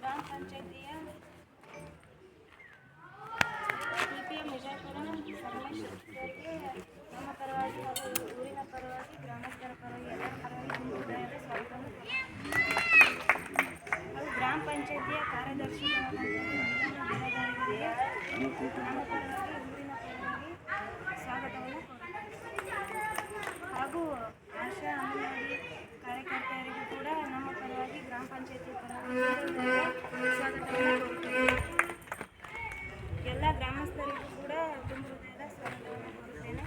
ಗ್ರಾಮ ಪಂಚಾಯತಿಯ ಟಿಪಿಎಂ ವಿಜಯಪುರ ಸರ್ವೇಶ್ವರಿಗೆ ನಮ್ಮ ಪರವಾಗಿ ಹಾಗೂ ಊರಿನ ಪರವಾಗಿ ಗ್ರಾಮಸ್ಥರ ಪರವಾಗಿ ಎಲ್ಲರ ಪರವಾಗಿ ಹೃದಯದ ಸ್ವಾಗತವನ್ನು ಹಾಗೂ ಗ್ರಾಮ ಪಂಚಾಯತಿಯ ಕಾರ್ಯದರ್ಶಿಗಳಾದ ನಮ್ಮ ಪರವಾಗಿ ಊರಿನ ಪರವಾಗಿ ಸ್ವಾಗತವನ್ನು ಹಾಗೂ ಆಶಾ ಅಂಗನವಾಡಿ ಕಾರ್ಯಕರ್ತೆಯರಿಗೂ ಕೂಡ ನಮ್ಮ ಪರವಾಗಿ ಗ್ರಾಮ ಪಂಚಾಯತಿ ಪರವಾಗಿ ಸ್ವಾಗತವನ್ನು ಎಲ್ಲ ಗ್ರಾಮಸ್ಥರಿಗೂ ಕೂಡ ತುಂಬ ಹೃದಯದ ಸ್ವಾಗತವನ್ನು ಕೋರುತ್ತೇನೆ.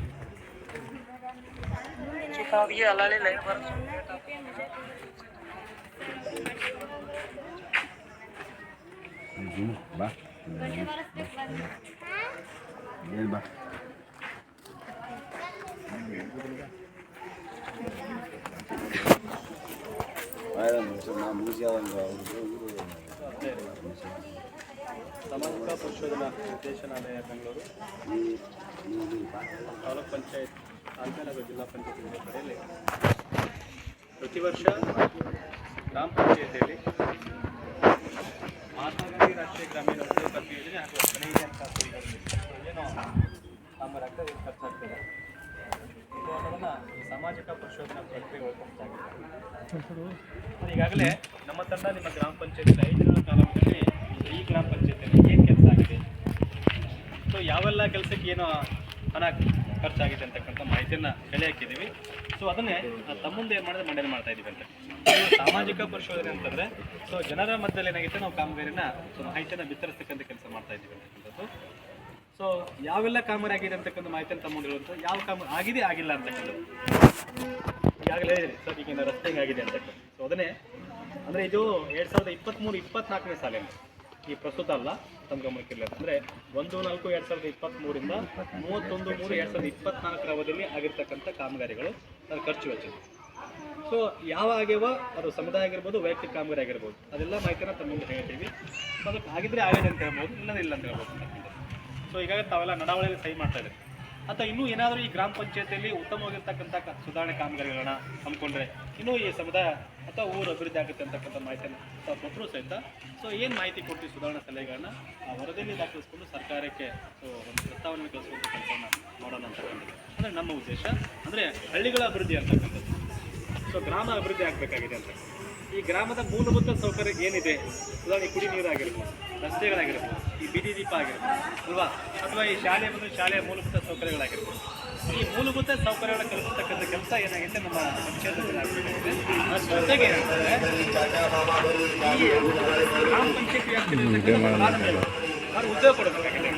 ಸಾಮಾಜಿಕ ಪರಿಶೋಧನಾ ನಿರ್ದೇಶನಾಲಯ ಬೆಂಗಳೂರು ತಾಲೂಕ್ ಪಂಚಾಯತ್ ಆಲ್ಮೇನಗರ ಜಿಲ್ಲಾ ಪಂಚಾಯತ್ ಕಡೆಯಲ್ಲಿ ಪ್ರತಿ ವರ್ಷ ಗ್ರಾಮ ಪಂಚಾಯತಿಯಲ್ಲಿ ಮಹಾತ್ಮ ಗಾಂಧಿ ರಾಷ್ಟ್ರೀಯ ಗ್ರಾಮೀಣ ಉದ್ಯೋಗ ಯೋಜನೆ ಹಾಗೂ ಕನೈಜ ಏನೋ ಕಾಮಗಾರಿ ಖರ್ಚಾಗ್ತದೆ ಇದು ಅನ್ನೋದನ್ನು ಈ ಸಾಮಾಜಿಕ ಪರಿಶೋಧನಾ ಪ್ರಕ್ರಿಯೆ ಒಳಪಡಿಸಲಾಗಿದೆ. ಈಗಾಗಲೇ ನಮ್ಮ ತಂಡ ನಿಮ್ಮ ಗ್ರಾಮ ಪಂಚಾಯತ್ 5 ದಿನಗಳ ಕಾಲಾವಧಿಯಲ್ಲಿ ಈ ಗ್ರಾಮ ಪಂಚಾಯತಿಯಲ್ಲಿ ಏನು ಕೆಲಸ ಆಗಿದೆ, ಸೊ ಯಾವೆಲ್ಲ ಕೆಲಸಕ್ಕೆ ಏನು ಹಣ ಖರ್ಚಾಗಿದೆ ಅಂತಕ್ಕಂಥ ಮಾಹಿತಿಯನ್ನು ಕಲೆ ಹಾಕಿದ್ದೀವಿ. ಸೊ ಅದನ್ನೇ ತಮ್ಮ ಮುಂದೆ ಏನು ಮಾಡಿದ್ರೆ ಮಂಡನೆ ಮಾಡ್ತಾ ಇದ್ದೀವಿ ಅಂತ. ಸಾಮಾಜಿಕ ಪರಿಶೋಧನೆ ಅಂತಂದರೆ ಸೊ ಜನರ ಮಧ್ಯದಲ್ಲಿ ಏನಾಗಿದೆ ನಾವು ಕಾಮಗಾರಿನ ಸೊ ಮಾಹಿತಿಯನ್ನು ಬಿತ್ತರಿಸ್ತಕ್ಕಂಥ ಕೆಲಸ ಮಾಡ್ತಾ ಇದ್ದೀವಿ ಅಂತಕ್ಕಂಥದ್ದು. ಸೊ ಯಾವೆಲ್ಲ ಕಾಮಗಾರಿ ಆಗಿದೆ ಅಂತಕ್ಕಂಥ ಮಾಹಿತಿಯನ್ನು ತಮ್ಮ ಮುಂದೆ ಹೇಳುವಂಥ ಯಾವ ಕಾಮ ಆಗಿದೆ ಆಗಿಲ್ಲ ಅಂತಕ್ಕಂಥದ್ದು ಈಗಾಗಲೇ ಹೇಳಿದ್ರಿ ಸರ್ ಈಗಿನ ರಸ್ತೆ ಹೆಂಗಾಗಿದೆ ಅಂತಕ್ಕಂಥ. ಸೊ ಅದನ್ನೇ ಅಂದರೆ ಇದು 2023-24ನೇ ಸಾಲಿನ ಈ ಪ್ರಸ್ತುತ ಅಲ್ಲ, ತಮ್ಮ ಗಮನಕ್ಕಿರಲಿ. ಅಂದರೆ 1/4/2023 31/3/2024 ಅವಧಿಯಲ್ಲಿ ಆಗಿರ್ತಕ್ಕಂಥ ಕಾಮಗಾರಿಗಳು ಅದರ ಖರ್ಚು ವೆಚ್ಚ. ಸೊ ಯಾವ ಆಗ್ಯಾವ ಅದು ಸಮುದಾಯ ಆಗಿರ್ಬೋದು, ವೈಯಕ್ತಿಕ ಕಾಮಗಾರಿ ಆಗಿರ್ಬೋದು, ಅದೆಲ್ಲ ಮಾಹಿತಿನ ತಮ್ಮ ಮುಂದೆ ಹೇಳ್ತೀವಿ. ಸೊ ಅದಕ್ಕೆ ಆಗಿದ್ರೆ ಆಗಿದೆ ಅಂತ ಹೇಳ್ಬೋದು, ಇಲ್ಲ ಅಂತ ಹೇಳ್ಬೋದು. ಸೊ ಈಗಾಗಲೇ ತಾವೆಲ್ಲ ನಡಾವಳಿಯಲ್ಲಿ ಸಹಿ ಮಾಡ್ತಾ ಇದ್ದಾರೆ. ಅಥವಾ ಇನ್ನೂ ಏನಾದರೂ ಈ ಗ್ರಾಮ ಪಂಚಾಯತಿಯಲ್ಲಿ ಉತ್ತಮವಾಗಿರ್ತಕ್ಕಂಥ ಸುಧಾರಣೆ ಕಾಮಗಾರಿಗಳನ್ನ ಹಮ್ಮಿಕೊಂಡ್ರೆ ಇನ್ನೂ ಈ ಸಮುದಾಯ ಅಥವಾ ಊರು ಅಭಿವೃದ್ಧಿ ಆಗುತ್ತೆ ಅಂತಕ್ಕಂಥ ಮಾಹಿತಿಯನ್ನು ತಾವು ಕೊಟ್ಟರು ಸಹಿತ ಸೊ ಏನು ಮಾಹಿತಿ ಕೊಟ್ಟು ಸುಧಾರಣಾ ಸಲಹೆಗಳನ್ನ ಆ ವರದಿಯಲ್ಲಿ ದಾಖಲಿಸ್ಕೊಂಡು ಸರ್ಕಾರಕ್ಕೆ ಸೊ ಒಂದು ಪ್ರಸ್ತಾವನೆ ಕಳಿಸುವಂಥ ಕೆಲಸವನ್ನು ಮಾಡೋಣ ಅಂತಕ್ಕಂಥದ್ದು ಅಂದರೆ ನಮ್ಮ ಉದ್ದೇಶ. ಅಂದರೆ ಹಳ್ಳಿಗಳ ಅಭಿವೃದ್ಧಿ ಅಂತಕ್ಕಂಥದ್ದು. ಸೊ ಗ್ರಾಮ ಅಭಿವೃದ್ಧಿ ಆಗಬೇಕಾಗಿದೆ ಅಂತ. ಈ ಗ್ರಾಮದ ಮೂಲಭೂತ ಸೌಕರ್ಯ ಏನಿದೆ, ಉದಾಹರಣೆ ಕುಡಿ ನೀರಾಗಿರ್ಬೋದು, ರಸ್ತೆಗಳಾಗಿರ್ಬೋದು, ಈ ಬೀದಿ ದೀಪ ಆಗಿರ್ಬೋದು ಅಲ್ವಾ, ಅಥವಾ ಈ ಶಾಲೆ ಬಂದರೆ ಶಾಲೆಯ ಮೂಲಭೂತ ಸೌಕರ್ಯಗಳಾಗಿರ್ಬೋದು, ಈ ಮೂಲಭೂತ ಸೌಕರ್ಯಗಳ ಕಲ್ಪಿಸ್ತಕ್ಕಂಥ ಕೆಲಸ ಏನಾಗಿದೆ ನಮ್ಮ ಪಂಚಾಯತ್ನಲ್ಲಿ ಆಗಬೇಕಾಗಿದೆ. ಜೊತೆಗೆ ಏನಂತಂದರೆ ಈ ಗ್ರಾಮ ಪಂಚಾಯತ್ ವ್ಯಾಪ್ತಿಯಲ್ಲಿ ಅವ್ರು ಉದ್ಯೋಗ ಕೊಡಬೇಕಾಗಿದೆ.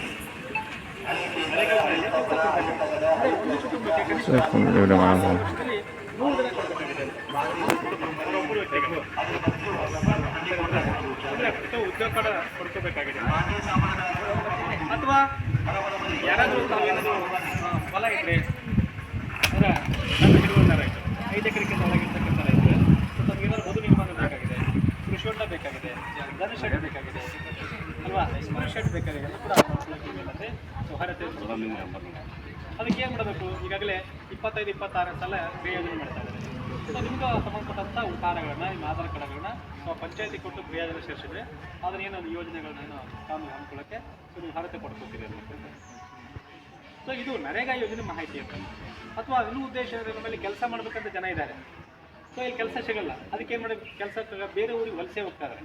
ಉದ್ಯೋಗ ಕೊಡ್ಕೋಬೇಕಾಗಿದೆ. ಅಥವಾ ಯಾರಾದರೂ ಹೊಲ ಇದ್ರೆ ಅಂದರೆ ನಮ್ಮ ಹಿಡುವಳ್ಳ ರೈತರು 5 ಎಕರೆಗಿಂತ ಒಳಗಿರ್ತಕ್ಕಂಥ ರೈತರು ತಮಗೇನಾದ್ರು ಮಧು ನಿರ್ಮಾಣ ಬೇಕಾಗಿದೆ, ಕೃಷಿ ಹೊಂಡ ಬೇಕಾಗಿದೆ, ದನ ಶೆಡ್ ಬೇಕಾಗಿದೆ ಅಲ್ವಾ, ಸ್ಕೂಲ್ ಶೆಡ್ ಬೇಕಾಗಿದೆ, ಅದು ಕೂಡ ಮತ್ತೆ ಅರ್ಹತೆ. ಅದಕ್ಕೆ ಏನು ಮಾಡಬೇಕು, ಈಗಾಗಲೇ 25-26 ಸಲ ಕ್ರಿಯಾಯೋಜನೆ ಮಾಡ್ತಾ ಇದ್ದಾರೆ. ಸೊ ನಿಮ್ಗೆ ಸಂಬಂಧಪಟ್ಟಂಥ ಉತ್ತಾರಗಳನ್ನ ನಿಮ್ಮ ಆಧಾರ್ ಕಾರ್ಡ್ಗಳನ್ನ ನಾವು ಪಂಚಾಯತಿ ಕೊಟ್ಟು ಕ್ರಿಯಾಯೋಜನೆ ಸೇರಿಸಿದ್ರೆ ಅದನ್ನೇನು ಯೋಜನೆಗಳನ್ನ ಏನೋ ಕಾನೂನು ಹಮ್ಮಿಕೊಳ್ಳೋಕ್ಕೆ ಸೊ ನೀವು ಅರ್ಹತೆ ಕೊಡ್ಕೊತೀರಿ ಅನ್ನೋದು. ಸೊ ಇದು ನರೇಗಾ ಯೋಜನೆ ಮಾಹಿತಿ ಅಂತ. ಅಥವಾ ಇನ್ನೂ ಉದ್ದೇಶ ನಮ್ಮಲ್ಲಿ ಕೆಲಸ ಮಾಡಬೇಕಂತ ಜನ ಇದ್ದಾರೆ, ಸೊ ಇಲ್ಲಿ ಕೆಲಸ ಸಿಗಲ್ಲ, ಅದಕ್ಕೆ ಏನು ಮಾಡಬೇಕು, ಕೆಲಸಕ್ಕೆ ಬೇರೆ ಊರಿಗೆ ವಲಸೆ ಹೋಗ್ತಾರೆ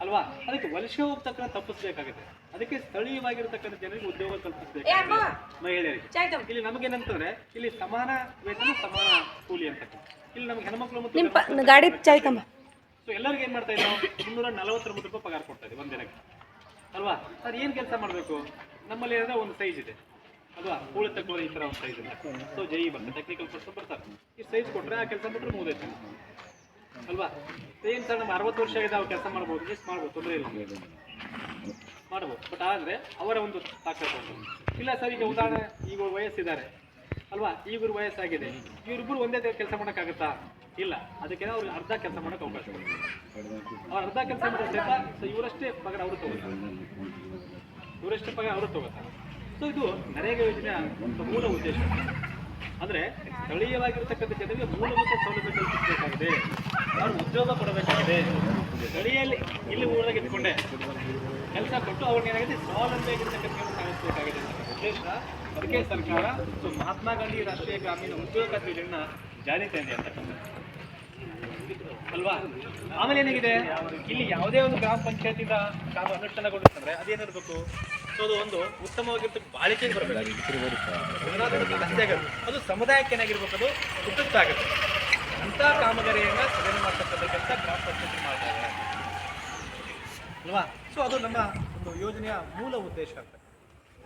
ಅಲ್ವಾ, ಅದಕ್ಕೆ ವಲಸೆ ಹೋಗ್ತಕ್ಕಂಥ ತಪ್ಪಿಸ್ಬೇಕಾಗಿದೆ. ಅದಕ್ಕೆ ಸ್ಥಳೀಯವಾಗಿರ್ತಕ್ಕಂಥ ಜನರಿಗೆ ಉದ್ಯೋಗ ಕಲ್ಪಿಸಬೇಕಾಗಿದೆ ಮಹಿಳೆಯರಿಗೆ. ಇಲ್ಲಿ ನಮಗೇನಂತಂದ್ರೆ ಇಲ್ಲಿ ಸಮಾನ ವೇತನ ಸಮಾನ ಕೂಲಿ ಅಂತ. ಇಲ್ಲಿ ನಮ್ಗೆ ಹೆಣ್ಮಕ್ಳು ಮತ್ತು ಗಾಡಿ ಚಾಯ್ತಮ್ಮ ಸೊ ಎಲ್ಲರಿಗೂ ಏನು ಮಾಡ್ತಾ ಇದ್ದೀವಿ ನಾವು 249 ರೂಪಾಯಿ ಪಗಾರ ಕೊಡ್ತಾ ಇದ್ದೀವಿ ಒಂದಿನಕ್ಕೆ ಅಲ್ವಾ. ಅದು ಏನು ಕೆಲಸ ಮಾಡಬೇಕು, ನಮ್ಮಲ್ಲಿ ಏನಂದ್ರೆ ಒಂದು ಸೈಜ್ ಇದೆ ಅಲ್ವಾ, ಕೂಳಿ ತಗೊಳ್ಳೋ ಈ ಥರ ಒಂದು ಸೈಜ್ ಇಲ್ಲ. ಸೊ ಜೈ ಬರ್ತದೆ, ಟೆಕ್ನಿಕಲ್ ಪರ್ಸನ್ ಬರ್ತಾರೆ, ಈ ಸೈಜ್ ಕೊಟ್ಟರೆ ಆ ಕೆಲಸ ಬಿಟ್ಟರೆ ಮುಗಿದೈತೆ ಅಲ್ವಾ. ಏನು ಸರ್ ನಮ್ಮ 60 ವರ್ಷ ಆಗಿದೆ, ಅವ್ರು ಕೆಲಸ ಮಾಡ್ಬೋದು, ಎಷ್ಟು ಮಾಡ್ಬೋದು, ತೊಂದರೆ ಇಲ್ಲ ಮಾಡ್ಬೋದು. ಬಟ್ ಆದರೆ ಅವರ ಒಂದು ತಾಕತ್ತು ಇಲ್ಲ ಸರ್. ಈಗ ಉದಾಹರಣೆ ಈಗ ವಯಸ್ಸಿದ್ದಾರೆ ಅಲ್ವಾ, ಈಗಿನ ವಯಸ್ಸಾಗಿದೆ, ಇವರಿಬ್ಬರು ಒಂದೇ ಕೆಲಸ ಮಾಡೋಕ್ಕಾಗುತ್ತಾ, ಇಲ್ಲ. ಅದಕ್ಕೆ ಅವ್ರಿಗೆ ಅರ್ಧ ಕೆಲಸ ಮಾಡೋಕ್ಕೆ ಅವಕಾಶ ಇದೆ. ಅವ್ರು ಅರ್ಧ ಕೆಲಸ ಮಾಡೋದು ಸೊ ಇವರಷ್ಟೇ ಪಗಾರ ಅವರು ತಗೋತಾರೆ, ಇವರಷ್ಟೇ ಪಗಾರ ಅವರು ತಗೋತಾರೆ. ಸೊ ಇದು ನರೇಗಾ ಯೋಜನೆಯ ಒಂದು ಮೂಲ ಉದ್ದೇಶ. ಅಂದರೆ ಸ್ಥಳೀಯವಾಗಿರ್ತಕ್ಕಂಥ ಜನರಿಗೆ ಮೂಲಭೂತ ಸೌಲಭ್ಯ ಕಲ್ಪಿಸಬೇಕಾಗಿದೆ, ಅವ್ರು ಉದ್ಯೋಗ ಕೊಡಬೇಕಾಗಿದೆ. ಸ್ಥಳೀಯಲ್ಲಿ ಇಲ್ಲಿ ಊರಾಗ ಇಟ್ಕೊಂಡೆ ಕೆಲಸ ಕೊಟ್ಟು ಅವ್ರಿಗೆ ಏನಾಗಿದೆ ಸ್ವಾವಲಂಬಿಯಾಗಿರ್ತಕ್ಕಂಥ ಸಾಗಿಸಬೇಕಾಗಿದೆ ಅಂತ ಉದ್ದೇಶ. ಅದಕ್ಕೆ ಸರ್ಕಾರ ಮಹಾತ್ಮ ಗಾಂಧಿ ರಾಷ್ಟ್ರೀಯ ಗ್ರಾಮೀಣ ಉದ್ಯೋಗ ಖಾತ್ರಿ ಯೋಜನೆನ ಜಾರಿ ತಂದಿದೆ ಅಂತಕ್ಕಂಥದ್ದು ಅಲ್ವಾ. ಆಮೇಲೆ ಏನಾಗಿದೆ, ಇಲ್ಲಿ ಯಾವುದೇ ಒಂದು ಗ್ರಾಮ ಪಂಚಾಯತಿದ ಕಾಮ ಅನುಷ್ಠಾನಗೊಳಿಸ್ತಂದ್ರೆ ಅದೇನಿರಬೇಕು, ಸೊ ಅದು ಒಂದು ಉತ್ತಮವಾಗಿರ್ತಕ್ಕ ಬಾಳಿಕೆಗೆ ಬರಬೇಕು, ಆಸ್ತಿ ಆಗುತ್ತೆ, ಅದು ಸಮುದಾಯಕ್ಕೆ ಏನಾಗಿರ್ಬೇಕು, ಅದು ಉಪಯುಕ್ತ ಆಗುತ್ತೆ. ಅಂಥ ಕಾಮಗಾರಿಯನ್ನು ಸೃಜನೆ ಮಾಡ್ತಕ್ಕಂಥ ಗ್ರಾಮ ಪಂಚಾಯತಿ ಮಾಡ್ತಾರೆ ಅಲ್ವಾ. ಸೊ ಅದು ನಮ್ಮ ಒಂದು ಯೋಜನೆಯ ಮೂಲ ಉದ್ದೇಶ ಅಂತ.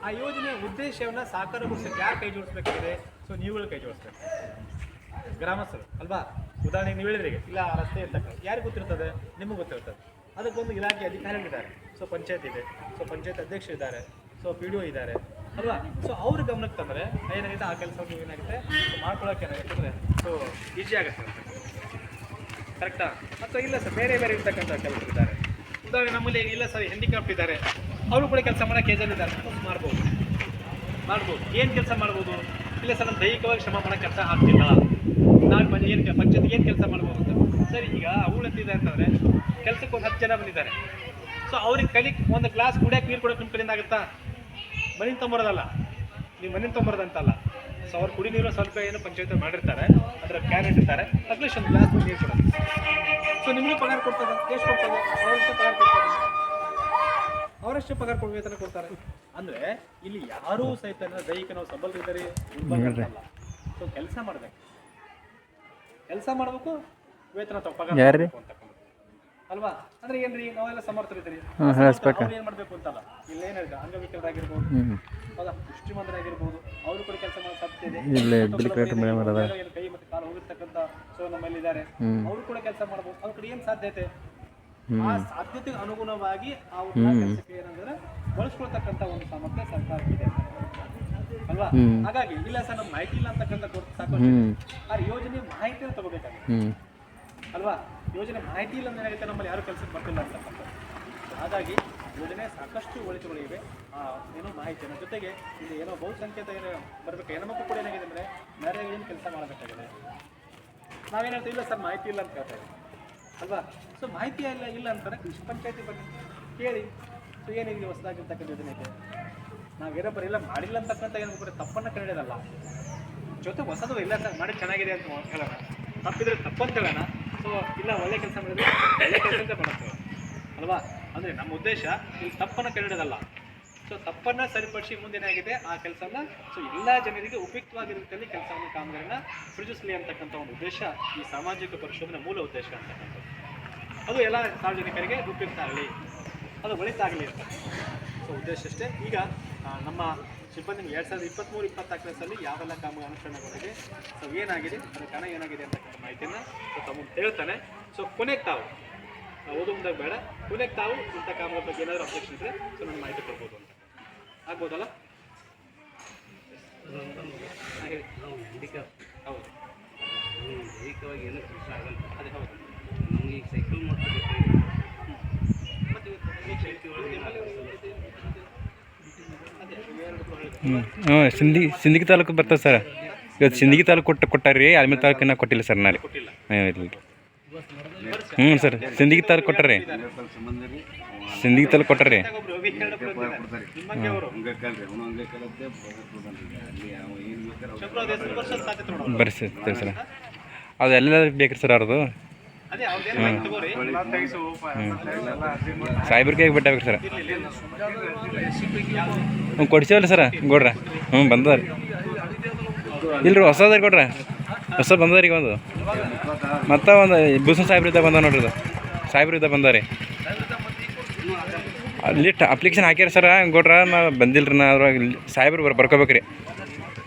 ಆ ಯೋಜನೆಯ ಉದ್ದೇಶವನ್ನು ಸಾಕಾರಗೊಳಿಸಕ್ಕೆ ಯಾರು ಕೈ ಜೋಡಿಸ್ಬೇಕಾಗಿದೆ, ಸೊ ನೀವುಗಳು ಕೈ ಜೋಡಿಸ್ಬೇಕು, ಗ್ರಾಮಸ್ಥರು ಅಲ್ವಾ. ಉದಾಹರಣೆಗೆ ನೀವು ಹೇಳಿದ್ರಿಗೆ ಇಲ್ಲ ರಸ್ತೆ ಇರ್ತಕ್ಕ ಯಾರಿಗೆ ಗೊತ್ತಿರ್ತದೆ, ನಿಮಗೆ ಗೊತ್ತಿರ್ತದೆ. ಅದಕ್ಕೊಂದು ಇಲಾಖೆ ಅಧಿಕಾರಿಗಳಿದ್ದಾರೆ, ಸೊ ಪಂಚಾಯತ್ ಇದೆ, ಸೊ ಪಂಚಾಯತ್ ಅಧ್ಯಕ್ಷರು ಇದ್ದಾರೆ, ಸೊ ಪಿ ಡಿ ಒ ಇದ್ದಾರೆ ಅಲ್ವಾ. ಸೊ ಅವ್ರ ಗಮನಕ್ಕೆ ತಂದರೆ ಏನಾಗುತ್ತೆ, ಆ ಕೆಲಸವನ್ನು ಏನಾಗುತ್ತೆ ಮಾಡ್ಕೊಳ್ಳೋಕೆ ಏನಾಗುತ್ತೆ ಅಂದರೆ ಸೊ ಈಸಿ ಆಗುತ್ತೆ ಕರೆಕ್ಟಾ. ಅಥವಾ ಇಲ್ಲ ಸರ್ ಬೇರೆ ಬೇರೆ ಇರ್ತಕ್ಕಂಥ ಕೆಲಸರು ಇದ್ದಾರೆ, ಉದಾಹರಣೆ ನಮ್ಮಲ್ಲಿ ಇಲ್ಲ ಸರ್ ಹ್ಯಾಂಡಿಕ್ರಾಫ್ಟ್ ಇದ್ದಾರೆ, ಅವರು ಕೂಡ ಕೆಲಸ ಮಾಡೋ ಕೇಜಲ್ಲಿದ್ದಾರೆ, ಮಾಡ್ಬೋದು. ಏನು ಕೆಲಸ ಮಾಡ್ಬೋದು, ಇಲ್ಲ ಸರ್ ನಮ್ಮ ದೈಹಿಕವಾಗಿ ಶ್ರಮ ಮಾಡೋ ಕೆಲಸ ಆಗ್ತಿಲ್ಲ, ನಾವು ಪಂಚಾಯತ್ ಏನು ಕೆಲಸ ಮಾಡ್ಬೋದು ಅಂತ. ಸರಿ, ಈಗ ಅವಳು ಅಂತಿದೆ ಅಂತಂದರೆ ಕೆಲಸಕ್ಕೆ ಒಂದು 10 ಜನ ಬಂದಿದ್ದಾರೆ, ಸೊ ಅವ್ರಿಗೆ ಕಲಿಕ್ ಒಂದು ಗ್ಲಾಸ್ ಕುಡಿಯೋಕೆ ನೀರು ಕೊಡೋಕೆ ನಿಮ್ಮ ಕಡೆಯಿಂದ ಆಗುತ್ತಾ, ಮನೆಯಿಂದ ತೊಂಬರೋದಲ್ಲ, ನೀವು ಮನೆಯಿಂದ ತೊಂಬರೋದಂತಲ್ಲ. ಸೊ ಅವ್ರು ಕುಡಿ ನೀರು ಸ್ವಲ್ಪ ಏನು ಪಂಚಾಯತ್ ಮಾಡಿರ್ತಾರೆ, ಅದರ ಕ್ಯಾನ್ ಇಟ್ಟಿರ್ತಾರೆ, ಅಟ್ಲೀಸ್ಟ್ ಒಂದು ಗ್ಲಾಸ್ ನೀರು ಕೊಡೋದು. ಸೊ ನಿಮಗೂ ಪಗಾರ ಕೊಡ್ತದೆ, ಎಷ್ಟು ಕೊಡ್ತದೆ, ಅವರಷ್ಟು ಪಗಾರ ಕೊಡ್ತಾರೆ, ಅವರಷ್ಟು ಪಗಾರ ವೇತನ ಕೊಡ್ತಾರೆ. ಅಂದರೆ ಇಲ್ಲಿ ಯಾರೂ ಸಹಿತ ದೈಹಿಕ ನಾವು ಸಬಲರಿದ್ದಾರೆ ಅಲ್ಲ. ಸೊ ಕೆಲಸ ಮಾಡಬೇಕು, ವೇತನ ಪಗಾರ ಅಂತಕ್ಕಂಥ ಅಲ್ವಾ. ಅಂದ್ರೆ ಏನ್ರಿ, ನಾವೆಲ್ಲ ಸಮರ್ಥರಿದ್ದೀರಿ, ಏನ್ ಮಾಡ್ಬೇಕು ಅಂತಲ್ಲ. ಇಲ್ಲ ಏನಿದೆ, ಅಂಗವಿಕಲರಾಗಿರ್ಬೋದು, ಹೌದಾ, ದೃಷ್ಟಿಮಂತರಾಗಿರ್ಬೋದು, ಅವರು ಕೂಡ ಕೆಲಸ ಮಾಡೋ ಸಾಧ್ಯತೆ ಇದೆ. ಕೈ ಮತ್ತೆ ಕಾಲು ಹೋಗಿರ್ತಕ್ಕಂಥ ಸೊ ನಮ್ಮಲ್ಲಿ ಇದ್ದಾರೆ, ಅವರು ಕೂಡ ಕೆಲಸ ಮಾಡಬಹುದು. ಅವ್ರ ಕಡೆ ಏನ್ ಸಾಧ್ಯತೆ, ಆ ಸಾಧ್ಯತೆಗೆ ಅನುಗುಣವಾಗಿ ಅವ್ರ ಕೆಲಸಕ್ಕೆ ಏನಂದ್ರೆ ಬಳಸ್ಕೊಳ್ತಕ್ಕಂಥ ಒಂದು ಸಾಮರ್ಥ್ಯ ಸರ್ಕಾರಕ್ಕಿದೆ ಅಲ್ವಾ. ಹಾಗಾಗಿ ಇಲ್ಲ ಸರ್ ನಮ್ಗೆ ಮಾಹಿತಿ ಇಲ್ಲ ಅಂತಕ್ಕಂಥ ಸಾಕಷ್ಟು ಆ ಯೋಜನೆ ಮಾಹಿತಿಯನ್ನು ತಗೋಬೇಕಾಗುತ್ತೆ ಅಲ್ವಾ. ಯೋಜನೆ ಮಾಹಿತಿ ಇಲ್ಲ ಏನಾಗುತ್ತೆ, ನಮ್ಮಲ್ಲಿ ಯಾರು ಕೆಲಸಕ್ಕೆ ಬರ್ತಿಲ್ಲ ಅಂತಕ್ಕಂಥದ್ದು. ಹಾಗಾಗಿ ಯೋಜನೆ ಸಾಕಷ್ಟು ಒಳಿತುಗಳಿವೆ. ಏನೋ ಮಾಹಿತಿಯ ಜೊತೆಗೆ ಇಲ್ಲಿ ಏನೋ ಬಹುಸಂಖ್ಯಾತ ಏನು ಬರಬೇಕು, ಹೆಣ್ಮಕ್ಳು ಕೂಡ ಏನಾಗಿದೆ ಅಂದರೆ ಬೇರೆ ಏನು ಕೆಲಸ ಮಾಡಬೇಕಾಗಿದೆ. ನಾವೇನಾಗ್ತೀವಿ ಇಲ್ಲ ಸರ್ ಮಾಹಿತಿ ಇಲ್ಲ ಅಂತ ಹೇಳ್ತಾರೆ ಅಲ್ವಾ. ಸೊ ಮಾಹಿತಿ ಇಲ್ಲ ಅಂತಾರೆ, ಕೃಷಿ ಪಂಚಾಯತಿ ಬಗ್ಗೆ ಕೇಳಿ. ಸೊ ಏನಿದೆ ಹೊಸದಾಗಿರ್ತಕ್ಕಂಥ ಯೋಜನೆ ಇದೆ, ನಾವೇನೋ ಬರೀಲ್ಲ ಮಾಡಿಲ್ಲ ಅಂತಕ್ಕಂಥ ಏನು ಬರೀ ತಪ್ಪನ್ನು ಕಂಡಿಡೋದಲ್ಲ, ಜೊತೆ ಹೊಸದು ಇಲ್ಲ ಸರ್ ಮಾಡಿ ಚೆನ್ನಾಗಿದೆ ಅಂತ ಹೇಳೋಣ, ತಪ್ಪಿದ್ರೆ ತಪ್ಪಂತ ಹೇಳೋಣ. ಸೊ ಇಲ್ಲ ಒಳ್ಳೆ ಕೆಲಸ ಮಾಡಿದ್ರೆ ಒಳ್ಳೆ ಕೆಲಸ ಅಂತ ಮಾಡುತ್ತೇವೆ ಅಲ್ವಾ. ಅಂದರೆ ನಮ್ಮ ಉದ್ದೇಶ ಇಲ್ಲಿ ತಪ್ಪನ್ನು ಕಂಡಿಡೋದಲ್ಲ, ಸೊ ತಪ್ಪನ್ನು ಸರಿಪಡಿಸಿ ಮುಂದೇನಾಗಿದೆ ಆ ಕೆಲಸನ ಸೊ ಎಲ್ಲ ಜನರಿಗೆ ಉಪಯುಕ್ತವಾಗಿರೋ ರೀತಿಯಲ್ಲಿ ಕೆಲಸವನ್ನು ಕಾಮಗಾರಿನ ಸೃಜಿಸಲಿ ಅಂತಕ್ಕಂಥ ಒಂದು ಉದ್ದೇಶ ಈ ಸಾಮಾಜಿಕ ಪರಿಶೋಧನೆ ಮೂಲ ಉದ್ದೇಶ ಅಂತಕ್ಕಂಥದ್ದು. ಅದು ಎಲ್ಲ ಸಾರ್ವಜನಿಕರಿಗೆ ಉಪಯುಕ್ತ ಆಗಲಿ, ಅದು ಒಳಿತಾಗಲಿ ಅಂತ ಸೊ ಉದ್ದೇಶ ಅಷ್ಟೇ. ಈಗ ನಮ್ಮ ಸಿಬ್ಬಂದಿ 2023-24 ಯಾವೆಲ್ಲ ಕಾಮಗಾರಿ ಅನುಷ್ಠಾನಗೊಂಡಿದೆ, ಸೊ ಏನಾಗಿದೆ, ಅದರ ಕಾರಣ ಏನಾಗಿದೆ ಅಂತಕ್ಕಂಥ ಮಾಹಿತಿಯನ್ನು ಸೊ ತಮ್ಮ ಹೇಳ್ತಾನೆ. ಸೊ ಕೊನೆಗೆ ತಾವು ಓದು ಮುಂದಾಗ ಬೇಡ, ಕೊನೆಗೆ ತಾವು ಇಂಥ ಕಾಮಗಾರಿ ಬಗ್ಗೆ ಏನಾದರೂ ಅಬ್ಜೆಕ್ಷನ್ ಇದ್ದರೆ ಸೊ ನನ್ನ ಮಾಹಿತಿ ಕೊಡ್ಬೋದು ಅಂತ ಆಗ್ಬೋದಲ್ಲ. ಹೇಳಿ. ಹೌದು, ದೈಹಿಕವಾಗಿ ಏನೂ ಕೆಲಸ ಆಗಲ್ಲ. ಅದೇ ಹೌದು, ನಮಗೆ ಈಗ ಸೈಕಲ್ ಮಾಡ್ತಿದ್ದೀವಿ. ಸಿಂದಗಿ ತಾಲೂಕು ಬರ್ತದೆ ಸರ್. ಇವತ್ತು ಸಿಂದಗಿ ತಾಲೂಕು ಕೊಟ್ಟಾರ್ರಿ, ಆಲ್ಮೇಲೆ ತಾಲೂಕು ಇನ್ನೂ ಕೊಟ್ಟಿಲ್ಲ ಸರ್. ನಾಳೆ ಸರ್ ಸಿಂದಗಿ ತಾಲೂಕು ಕೊಟ್ಟಾರ್ರಿ, ಸಿಂದಗಿ ತಾಲೂಕು ಕೊಟ್ಟಾರ್ರಿ. ಬರ್ರಿ ಸರ್, ಅದು ಎಲ್ಲ ಬೇಕ್ರಿ ಸರ್ ಅವ್ರದ್ದು. ಸಾಹೇಬ್ರಿಗೆ ಬಿಟ್ಟಾಗ್ರಿ ಸರ್. ಕೊಡ್ಸೇವಲ್ಲ ಸರ್ ಗೌಡ್ರ. ಬಂದದ ರೀ, ಇಲ್ರಿ ಹೊಸದ ಕೊಡ್ರ, ಹೊಸ ಬಂದದ ಈಗ ಒಂದು. ಮತ್ತು ಒಂದು ಬುಸನ್ ಸಾಹೇಬ್ರಿದ್ದ ಬಂದ ನೋಡ್ರಿ, ಅದು ಸಾಹೇಬ್ರಿದ್ದ ಬಂದ ರೀ. ಅಲ್ಲಿ ಅಪ್ಲಿಕೇಶನ್ ಹಾಕ್ಯಾರ ಸರ ಗೌಡ್ರ, ನಾವು ಬಂದಿಲ್ಲ ರೀ. ನಾ ಅದ್ರಾಗ ಸಾಹೇಬ್ರು ಬರ್ಕೋಬೇಕ್ರಿ,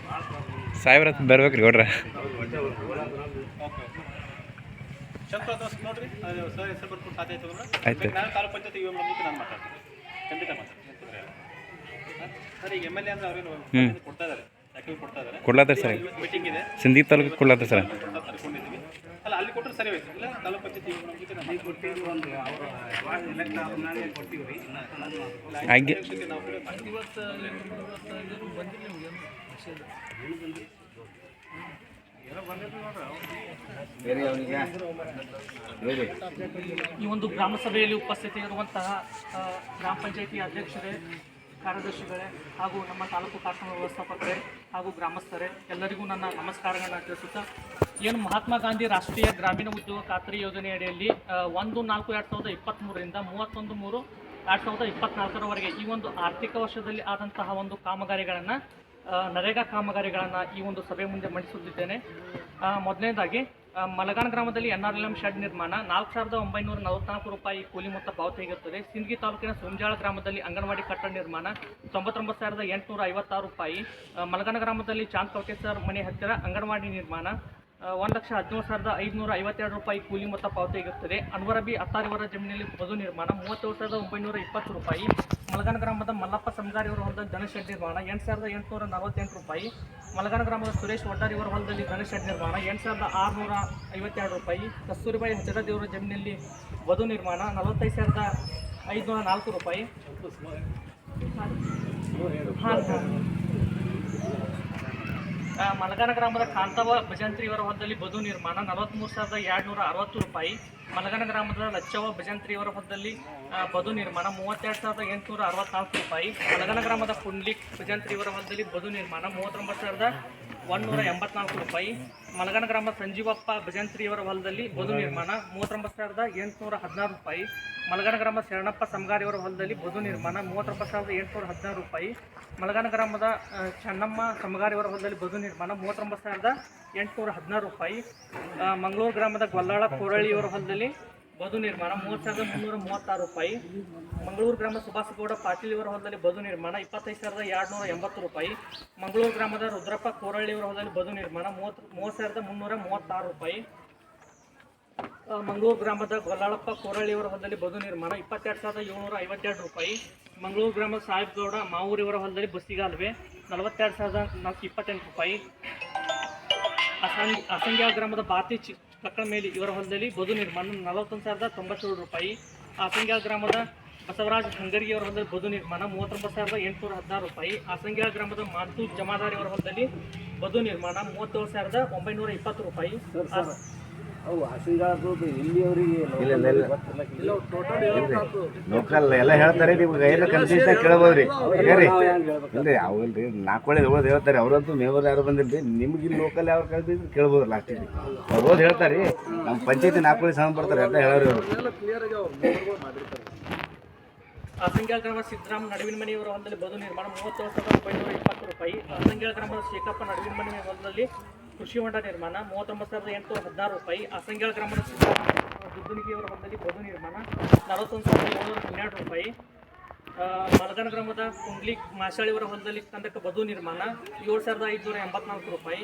ಸಾಹೇಬ್ರ ಬರ್ಬೇಕ್ರಿ ಗೌಡ್ರ. ಆಯ್ತು ಕೊಡ್ಲಾತಾರೆ ಸರ್, ಸಿಂದಗಿ ತಾಲೂಕು ಕೊಡ್ಲಾತಾರೆ ಸರ್. ಹಾಗೆ ಈ ಒಂದು ಗ್ರಾಮ ಸಭೆಯಲ್ಲಿ ಉಪಸ್ಥಿತಿ ಇರುವಂತಹ ಗ್ರಾಮ ಪಂಚಾಯಿತಿ ಅಧ್ಯಕ್ಷರೇ, ಕಾರ್ಯದರ್ಶಿಗಳೇ ಹಾಗೂ ನಮ್ಮ ತಾಲೂಕು ಕಾರ್ಯಕ್ರಮ ವ್ಯವಸ್ಥಾಪಕರೇ ಹಾಗೂ ಗ್ರಾಮಸ್ಥರೇ ಎಲ್ಲರಿಗೂ ನನ್ನ ನಮಸ್ಕಾರಗಳನ್ನು ತಿಳಿಸುತ್ತಾ, ಏನು ಮಹಾತ್ಮ ಗಾಂಧಿ ರಾಷ್ಟ್ರೀಯ ಗ್ರಾಮೀಣ ಉದ್ಯೋಗ ಖಾತ್ರಿ ಯೋಜನೆ ಅಡಿಯಲ್ಲಿ 1/4/2023ರಿಂದ 31/3/2024ರವರೆಗೆ ಈ ಒಂದು ಆರ್ಥಿಕ ವರ್ಷದಲ್ಲಿ ಆದಂತಹ ಒಂದು ಕಾಮಗಾರಿಗಳನ್ನು ನರೇಗಾ ಕಾಮಗಾರಿಗಳನ್ನು ಈ ಒಂದು ಸಭೆ ಮುಂದೆ ಮಂಡಿಸುತ್ತಿದ್ದೇನೆ. ಮೊದಲನೇದಾಗಿ ಮಲಗಾನ ಗ್ರಾಮದಲ್ಲಿ NRLM ಶೆಡ್ ನಿರ್ಮಾಣ 4,944 ರೂಪಾಯಿ ಕೂಲಿ ಮೊತ್ತ ಪಾವತಿಯಾಗಿರುತ್ತದೆ. ಸಿಂದಗಿ ತಾಲೂಕಿನ ಸೋಮಜಾಳ ಗ್ರಾಮದಲ್ಲಿ ಅಂಗನವಾಡಿ ಕಟ್ಟಡ ನಿರ್ಮಾಣ 99,856 ರೂಪಾಯಿ. ಮಲಗಾನ ಗ್ರಾಮದಲ್ಲಿ ಚಾಂದ್ ಕವಟೇಸರ್ ಮನೆ ಹತ್ತಿರ ಅಂಗನವಾಡಿ ನಿರ್ಮಾಣ 1,17,552 ರೂಪಾಯಿ ಕೂಲಿ ಮೊತ್ತ ಪಾವತಿಯಾಗಿರುತ್ತದೆ. ಅನ್ವರಬಿ ಅತ್ತಾರಿವರ ಜಮೀನಿನಲ್ಲಿ ಬದು ನಿರ್ಮಾಣ 37,920 ರೂಪಾಯಿ. ಮಲಗಾನ ಗ್ರಾಮದ ಮಲ್ಲಪ್ಪ ಸಮಗಾರಿಯವರ ಹೊಲದಲ್ಲಿ ದನ ಶೆಡ್ ನಿರ್ಮಾಣ 8,848 ರೂಪಾಯಿ. ಮಲಗಾನ ಗ್ರಾಮದ ಸುರೇಶ್ ಒಡ್ಡಾರಿಯವರ ಹೊಲದಲ್ಲಿ ದನ ಶೆಡ್ ನಿರ್ಮಾಣ 8,652 ರೂಪಾಯಿ. ಕಸ್ತೂರಿಬಾಯಿ ಹಜರದೇವರ ಜಮೀನಿನಲ್ಲಿ ಬದು ನಿರ್ಮಾಣ 45,504 ರೂಪಾಯಿ. ಮಲಗಾನ ಗ್ರಾಮದ ಕಾಂತವ ಭಜಂತ್ರಿಯವರ ಹೊಲದಲ್ಲಿ ಬದು ನಿರ್ಮಾಣ 43,260 ರೂಪಾಯಿ. ಮಲಗಾನ ಗ್ರಾಮದ ಲಚ್ಚವ ಭಜಂತ್ರಿಯವರ ಹೊಲದಲ್ಲಿ ಬದು ನಿರ್ಮಾಣ 32,864 ರೂಪಾಯಿ. ಮಲಗಾನ ಗ್ರಾಮದ ಪುಂಡ್ಲಿಕ್ ಭಜಂತ್ರಿಯವರ ಹೊಲದಲ್ಲಿ ಬದು ನಿರ್ಮಾಣ 39,184 ರೂಪಾಯಿ. ಮಲಗಾನ ಗ್ರಾಮದ ಸಂಜೀವಪ್ಪ ಭಜಂತ್ರಿಯವರ ಹೊಲದಲ್ಲಿ ಬದು ನಿರ್ಮಾಣ 39,816 ರೂಪಾಯಿ. ಮಲಗಾನ ಗ್ರಾಮದ ಶರಣಪ್ಪ ಸಮಗಾರಿಯವರ ಹೊಲದಲ್ಲಿ ಬದು ನಿರ್ಮಾಣ 39,816 ರೂಪಾಯಿ. ಮಲಗಾನ ಗ್ರಾಮದ ಚೆನ್ನಮ್ಮ ಸಮಗಾರಿಯವರ ಹೊಲದಲ್ಲಿ ಬದು ನಿರ್ಮಾಣ 39,816 ರೂಪಾಯಿ. ಮಂಗಳೂರು ಗ್ರಾಮದ ಗೊಲ್ಲಾಳ ಕೋರಳ್ಳಿಯವರ ಹೊಲದಲ್ಲಿ ಬದು ನಿರ್ಮಾಣ 30,336 ರೂಪಾಯಿ. ಮಂಗಳೂರು ಗ್ರಾಮದ ಸುಭಾಸಗೌಡ ಪಾಟೀಲ್ ಇವರ ಹೊಲದಲ್ಲಿ ಬದು ನಿರ್ಮಾಣ 25,280 ರೂಪಾಯಿ. ಮಂಗಳೂರು ಗ್ರಾಮದ ರುದ್ರಪ್ಪ ಕೋರಳ್ಳಿಯವರ ಹೊಲದಲ್ಲಿ ಬದು ನಿರ್ಮಾಣ 30,336 ರೂಪಾಯಿ. ಮಂಗಳೂರು ಗ್ರಾಮದ ಗೊಲ್ಲಾಳಪ್ಪ ಕೋರಳ್ಳಿಯವರ ಹೊಲದಲ್ಲಿ ಬದು ನಿರ್ಮಾಣ 22,752 ರೂಪಾಯಿ. ಮಂಗಳೂರು ಗ್ರಾಮದ ಸಾಹೇಬ್ಗೌಡ ಮಾವೂರಿಯವರ ಹೊಲದಲ್ಲಿ ಬಸ್ಸಿಗಾಲುವೆ 42,428 ರೂಪಾಯಿ. ಅಸಂಗ್ಯಾಳ ಗ್ರಾಮದ ಬಾತಿ ಕಕ್ಕಳ ಮೇಲೆ ಇವರ ಹೊಲದಲ್ಲಿ ಬದು ನಿರ್ಮಾಣ 41,097 ರೂಪಾಯಿ. ಅಸಂಗ್ಯಾಳ ಗ್ರಾಮದ ಬಸವರಾಜ್ ಹಂಗರಿಯವರ ಹೊಲದಲ್ಲಿ ಬದು ನಿರ್ಮಾಣ 39,816 ರೂಪಾಯಿ. ಅಸಂಗ್ಯಾಳ ಗ್ರಾಮದ ಮಾತು ಜಮಾದಾರಿಯವರ ಹೊಲದಲ್ಲಿ ಬದು ನಿರ್ಮಾಣ 37,920 ರೂಪಾಯಿ. ಲೋಕಲ್ ಎಲ್ಲ ಹೇಳ್ತಾರೆ, ನಿಮ್ಗೆ ಎಲ್ಲ ಕನ್ಫ್ಯೂಷನ್ ಕೇಳಬಹುದ್ರಿ. ಹೇಳ್ರಿ ಇಲ್ರಿ ಅವಲ್ರಿ ನಾಲ್ಕೊಳ್ಳಿ ಹೋದ್ ಹೇಳ್ತಾರೆ, ಅವ್ರಂತೂ ಮೇವರು ಯಾರು ಬಂದಿಲ್ರಿ. ನಿಮ್ಗೆ ಇಲ್ಲಿ ಲೋಕಲ್ ಯಾರು ಕಲ್ತಿದ್ರು ಕೇಳ್ಬೋದು ಲಾಸ್ಟಿಗೆ. ಅವ್ರು ಹೋದ್ ಹೇಳ್ತಾರೆ, ನಮ್ಮ ಪಂಚಾಯತಿ ನಾಲ್ಕೊಳ್ಳಿ ಸಮ ಬರ್ತಾರೆ ಅಂತ ಹೇಳೋರಿ ಅವರು. ಅಸಂಗ್ಯಾಳ ಗ್ರಾಮದ ಸಿದ್ದರಾಮ ನಡುವಿನ ಮನೆಯವರ ಹೊಲದಲ್ಲಿ ಬದು ನಿರ್ಮಾಣ 37,920 ರೂಪಾಯಿ. ಅಸಂಗ್ಯಾಳ ಗ್ರಾಮದ ಶೇಖಪ್ಪ ನಡುವಿನ ಮನೆ ಹೊಲದಲ್ಲಿ ಕೃಷಿ ಹೊಂಡ ನಿರ್ಮಾಣ 39,816 ರೂಪಾಯಿ. ಅಸಂಗ್ಯಾಳ ಗ್ರಾಮದ ದುದ್ದುನಿಗೆಯವರ ಹೊಲದಲ್ಲಿ ಬದು ನಿರ್ಮಾಣ 41,712 ರೂಪಾಯಿ. ಮಲಗಾನ ಗ್ರಾಮದ ಕುಂಡ್ಲಿ ಮಾಸಾಳಿಯವರ ಹೊಲದಲ್ಲಿ ಕಂದಕ ಬದು ನಿರ್ಮಾಣ 7,584 ರೂಪಾಯಿ.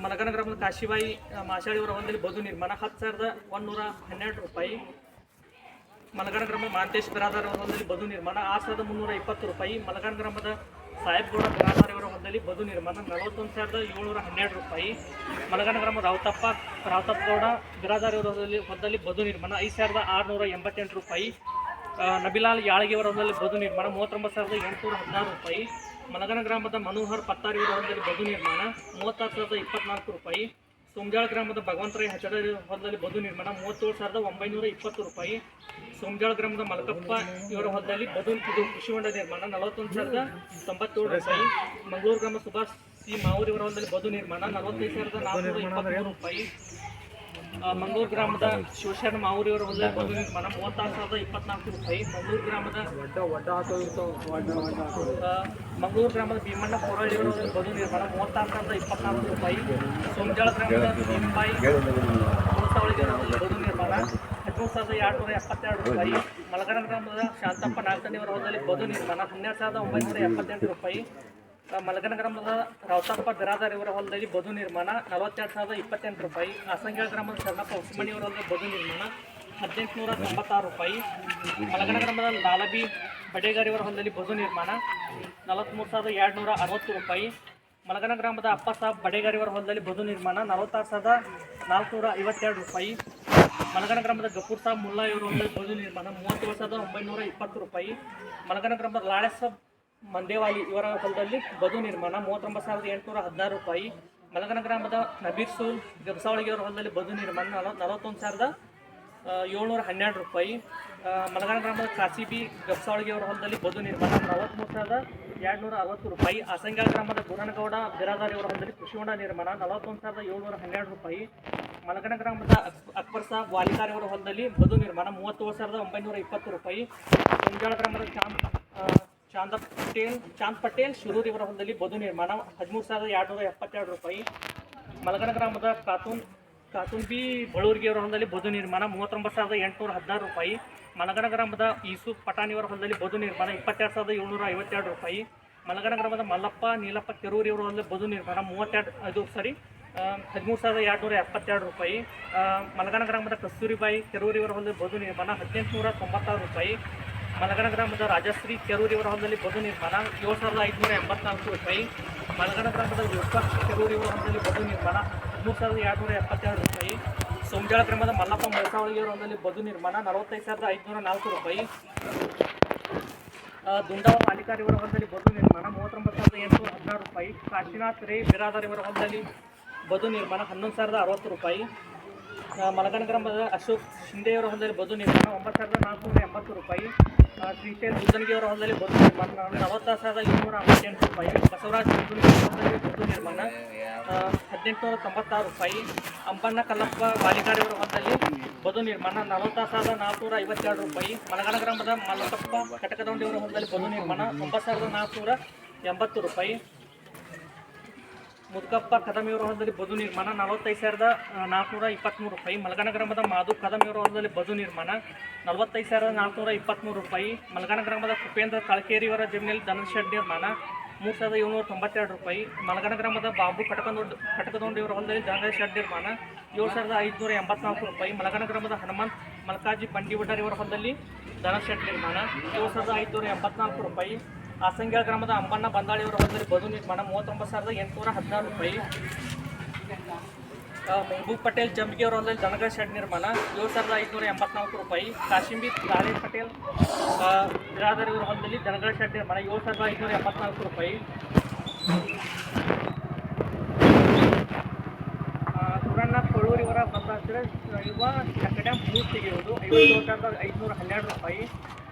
ಮಲಗಾನ ಗ್ರಾಮದ ಕಾಶಿಬಾಯಿ ಮಾಸಾಳಿಯವರ ಹೊಲದಲ್ಲಿ ಬದು ನಿರ್ಮಾಣ 10,112 ರೂಪಾಯಿ. ಮಲಗಾನ ಗ್ರಾಮದ ಮಾಂತೇಶ್ ಬಿರಾದಾರ್ ಅವರ ಹೊಲದಲ್ಲಿ ಬದು ನಿರ್ಮಾಣ 6,320 ರೂಪಾಯಿ. ಮಲಗಾನ ಗ್ರಾಮದ ಸಾಹೇಬ್ಗೌಡ ಬಿರಾದಾರ್ ಅವರ ಹೊಲದಲ್ಲಿ ಬದು ನಿರ್ಮಾಣ 41,712 ರೂಪಾಯಿ. ಮಲಗಾನ ಗ್ರಾಮದ ರಾವತಪ್ಪಗೌಡ ಬಿರಾದಾರ್ ಅವರ ಹೊಲದಲ್ಲಿ ಬದು ನಿರ್ಮಾಣ 5,688 ರೂಪಾಯಿ. ನಬಿಲಾಲ್ ಯಾಳಗಿಯವರ ಹೊಲದಲ್ಲಿ ಬದು ನಿರ್ಮಾಣ 39,816 ರೂಪಾಯಿ. ಮಲಗಾನ ಗ್ರಾಮದ ಮನೋಹರ್ ಪತ್ತಾರಿಯವರ ಹೊಲದಲ್ಲಿ ಬದು ನಿರ್ಮಾಣ 36,024 ರೂಪಾಯಿ. ಸೋಮಜಾಳ ಗ್ರಾಮದ ಭಗವಂತರಾಯ ಹಚಡ ಹೊಲದಲ್ಲಿ ಬದು ನಿರ್ಮಾಣ 37,920 ರೂಪಾಯಿ. ಸೋಮಜಾಳ ಗ್ರಾಮದ ಮಲಕಪ್ಪ ಇವರ ಹೊಲದಲ್ಲಿ ಬದು ಕೃಷಿ ಹೊಂಡ ನಿರ್ಮಾಣ 41,097 ರೂಪಾಯಿ. ಮಂಗಳೂರು ಗ್ರಾಮದ ಸುಭಾಷ್ ಸಿ ಮಾವೂರಿ ಇವರ ಹೊಲದಲ್ಲಿ ಬದು ನಿರ್ಮಾಣ 45,423 ರೂಪಾಯಿ. ಮಂಗಳೂರು ಗ್ರಾಮದ ಶಿವಶರಣ ಮಾವೂರಿ ಅವರ ಹೊಲದಲ್ಲಿ ಬದು ನಿರ್ಮಾಣ 36,024 ರೂಪಾಯಿ. ಮಂಗಳೂರು ಗ್ರಾಮದ ಭೀಮಣ್ಣ ಕೋರಳ್ಳಿ ಅವರ ಹೊಲದಲ್ಲಿ ಬದು ನಿರ್ಮಾಣ 36,024 ರೂಪಾಯಿ. ಸೋಮಜಾಳ ಗ್ರಾಮದ ಭೀಮಬಾಯಿ ಬದು ನಿರ್ಮಾಣ 13,272 ರೂಪಾಯಿ. ಮಲಗಾನ ಗ್ರಾಮದ ಶಾಂತಪ್ಪ ನಾಲ್ಕನೇವರ ಹೊಲದಲ್ಲಿ ಬದು ನಿರ್ಮಾಣ 12,978 ರೂಪಾಯಿ. ಮಲಗಾನ ಗ್ರಾಮದ ರಾವತಪ್ಪ ಬಿರಾದಾರ್ ಇವರ ಹೊಲದಲ್ಲಿ ಬದು ನಿರ್ಮಾಣ 42,028 ರೂಪಾಯಿ. ಅಸಂಗ್ಯಾಳ ಗ್ರಾಮದ ಶರಣಪ್ಪ ಉಸ್ಮಣಿಯವರ ಹೊಲದಲ್ಲಿ ಬದು ನಿರ್ಮಾಣ 1,896 ರೂಪಾಯಿ. ಮಲಗಾನ ಗ್ರಾಮದ ಲಾಲಬಿ ಬಡೇಗಾರಿಯವರ ಹೊಲದಲ್ಲಿ ಬದು ನಿರ್ಮಾಣ 43,260 ರೂಪಾಯಿ. ಮಲಗಾನ ಗ್ರಾಮದ ಅಪ್ಪ ಸಾಬ್ ಬಡೇಗಾರಿಯವರ ಹೊಲದಲ್ಲಿ ಬದು ನಿರ್ಮಾಣ 46,452 ರೂಪಾಯಿ. ಮಲಗಾನ ಗ್ರಾಮದ ಗಫೂರ್ ಸಾಬ್ ಮುಲ್ಲಾ ಇವರ ಹೊಲದಲ್ಲಿ ಬದು ನಿರ್ಮಾಣ 37,920 ರೂಪಾಯಿ. ಮಲಗಾನ ಗ್ರಾಮದ ಲಾಳೆಸಬ್ ಮಂದೇವಾಲಿ ಇವರ ಹೊಲದಲ್ಲಿ ಬದು ನಿರ್ಮಾಣ 39,816 ರೂಪಾಯಿ. ಮಲಗನ ಗ್ರಾಮದ ನಬೀರ್ ಸೂಲ್ ಗಬ್ಸಾವಳಿಗೆ ಅವರ ಹೊಲದಲ್ಲಿ ಬದು ನಿರ್ಮಾಣ 41,712 ರೂಪಾಯಿ. ಮಲಗನ ಗ್ರಾಮದ ಕಾಸಿಬಿ ಗಬ್ಸಾವಳಿಗೆ ಅವರ ಹೊಲದಲ್ಲಿ ಬದು ನಿರ್ಮಾಣ 43,260 ರೂಪಾಯಿ. ಆಸಂಗ್ಯಾಳ ಗ್ರಾಮದ ಗುರನಗೌಡ ಬಿರಾದಾರಿ ಅವರ ಹೊಲದಲ್ಲಿ ಕೃಷಿ ಹೊಂಡ ನಿರ್ಮಾಣ 41,712 ರೂಪಾಯಿ. ಮಲಗನ ಗ್ರಾಮದ ಅಕ್ಬರ್ ಸಾಬ್ ವಾಲಿಕಾರಿ ಅವರ ಹೊಲದಲ್ಲಿ ಬದು ನಿರ್ಮಾಣ 37,920 ರೂಪಾಯಿ. ಸಂಜಾಳ ಗ್ರಾಮದ ಚಾಂದ್ ಪಟೇಲ್ ಶಿರೂರ್ ಇವರ ಹೊಲದಲ್ಲಿ ಬದು ನಿರ್ಮಾಣ 13,272 ರೂಪಾಯಿ. ಮಲಗನ ಗ್ರಾಮದ ಕಾತುಂಬಿ ಬಳ್ಳೂರಿಗೆ ಅವರ ಹೊಲದಲ್ಲಿ ಬದು ನಿರ್ಮಾಣ 39,816 ರೂಪಾಯಿ. ಮಲಗನ ಗ್ರಾಮದ ಯೂಸುಫ್ ಪಟಾಣಿ ಅವರ ಹೊಲದಲ್ಲಿ ಬದು ನಿರ್ಮಾಣ 22,752 ರೂಪಾಯಿ. ಮಲಗನ ಗ್ರಾಮದ ಮಲ್ಲಪ್ಪ ನೀಲಪ್ಪ ಕೆರೂರಿ ಅವರ ಹೊಲದಲ್ಲಿ ಬದು ನಿರ್ಮಾಣ 13,272 ರೂಪಾಯಿ. ಮಲಗನ ಗ್ರಾಮದ ಕಸ್ತೂರಿಬಾಯಿ ಕೆರೂರಿ ಅವರ ಹೊಲದಲ್ಲಿ ಬದು ನಿರ್ಮಾಣ 1,896 ರೂಪಾಯಿ. ಮಲಗನ ಗ್ರಾಮದ ರಾಜಶ್ರೀ ಕೆರೂರಿ ಅವರ ಹೊಲದಲ್ಲಿ ಬದು ನಿರ್ಮಾಣ 7,584 ರೂಪಾಯಿ. ಮಲಗನ ಗ್ರಾಮದ ವಿಶ್ವಾಸ್ ಕೆರೂರಿ ಅವರ ಹೊಲದಲ್ಲಿ ಬದು ನಿರ್ಮಾಣ 13,272 ರೂಪಾಯಿ. ಸೋಮಜಾಳ ಗ್ರಾಮದ ಮಲ್ಲಪ್ಪ ಮೊಳಸಾವಳಿಗೆ ಅವರ ಹೊಲದಲ್ಲಿ ಬದು ನಿರ್ಮಾಣ 45,504 ರೂಪಾಯಿ. ದುಂಡಾವ ಮಾಲಿಕಾರಿ ಅವರ ಹೊಲದಲ್ಲಿ ಬದು ನಿರ್ಮಾಣ 39,816 ರೂಪಾಯಿ. ಕಾಶಿನಾಥ್ ರೇ ಬಿರಾದಾರಿ ಅವರ ಹೊಲದಲ್ಲಿ ಬದು ನಿರ್ಮಾಣ 11,060 ರೂಪಾಯಿ. ಮಲಗನ ಗ್ರಾಮದ ಅಶೋಕ್ ಶಿಂದೆಯವರ ಹೊಲದಲ್ಲಿ ಬದು ನಿರ್ಮಾಣ 9,480 ರೂಪಾಯಿ. ಶ್ರೀಶೈಲ್ ಬುದ್ದನಗಿಯವರ ಹೊಲದಲ್ಲಿ ಬದು ನಿರ್ಮಾಣ 40,758 ರೂಪಾಯಿ. ಬಸವರಾಜ್ ಬುದ್ದನಗಿಯವರ ಹೊಲದಲ್ಲಿ ಬದು ನಿರ್ಮಾಣ 1,896 ರೂಪಾಯಿ. ಅಂಬಣ್ಣ ಕಲ್ಲಪ್ಪ ವಾಲಿಕಾರಿಯವರ ಹೊಲದಲ್ಲಿ ಬದು ನಿರ್ಮಾಣ 40,452 ರೂಪಾಯಿ. ಮಲಗನ ಗ್ರಾಮದ ಮಲ್ಲಪ್ಪ ಕಟಕದೊಂಡಿಯವರ ಹೊಲದಲ್ಲಿ ಬದು ನಿರ್ಮಾಣ 9,480 ರೂಪಾಯಿ. ಮುದುಕಪ್ಪ ಕದಮಿಯವರ ಹೊಲದಲ್ಲಿ ಬದು ನಿರ್ಮಾಣ 45,423 ರೂಪಾಯಿ. ಮಲಗನ ಗ್ರಾಮದ ಮಾಧು ಕದಮಿಯವರ ಹೊಲದಲ್ಲಿ ಬದು ನಿರ್ಮಾಣ 45,423 ರೂಪಾಯಿ. ಮಲಗನ ಗ್ರಾಮದ ಕುಪೇಂದ್ರ ಕಾಳಕೇರಿಯವರ ಜಮೀನಲ್ಲಿ ದನದ ಶೆಡ್ ನಿರ್ಮಾಣ 3,792 ರೂಪಾಯಿ. ಮಲಗನ ಗ್ರಾಮದ ಬಾಬು ಕಟಕದೊಂಡಿಯವರ ಹೊಲದಲ್ಲಿ ದನದ ಶೆಡ್ ನಿರ್ಮಾಣ 7,584 ರೂಪಾಯಿ. ಮಲಗನ ಗ್ರಾಮದ ಹನುಮಂತ್ ಮಲ್ಕಾಜಿ ಬಂಡಿವಡ್ಡರಿಯವರ ಹೊಲದಲ್ಲಿ ದನದ ಶೆಡ್ ನಿರ್ಮಾಣ 7,584 ರೂಪಾಯಿ. ಆಸಂಗ್ಯಾಳ ಗ್ರಾಮದ ಅಂಬಣ್ಣ ಬಂದಾಳಿಯವರ ಹೊಲದಲ್ಲಿ ಬದು ನಿರ್ಮಾಣ 39,816 ರೂಪಾಯಿ. ಮೆಹಬೂಬ್ ಪಟೇಲ್ ಜಂಬಿಗೆ ಅವರ ಹೊಲದಲ್ಲಿ ದನಗಳ ಶೆಡ್ ನಿರ್ಮಾಣ 7,584 ರೂಪಾಯಿ. ಕಾಶಿಂಬಿ ದಾಳೆ ಪಟೇಲ್ ಬಿರಾದಾರಿ ಅವರ ಹೊಲದಲ್ಲಿ ದನಗಳ ಶೆಡ್ ನಿರ್ಮಾಣ 7,584 ರೂಪಾಯಿ. ಸುರಣ್ಣ ಕೊಳ್ಳೂರಿವರ ಬಂದಾದ್ರೆ ಇವ ಡ್ಯಾಮ್ ಬೂತ್ ತೆಗೆಯುವುದು 57,512 ರೂಪಾಯಿ.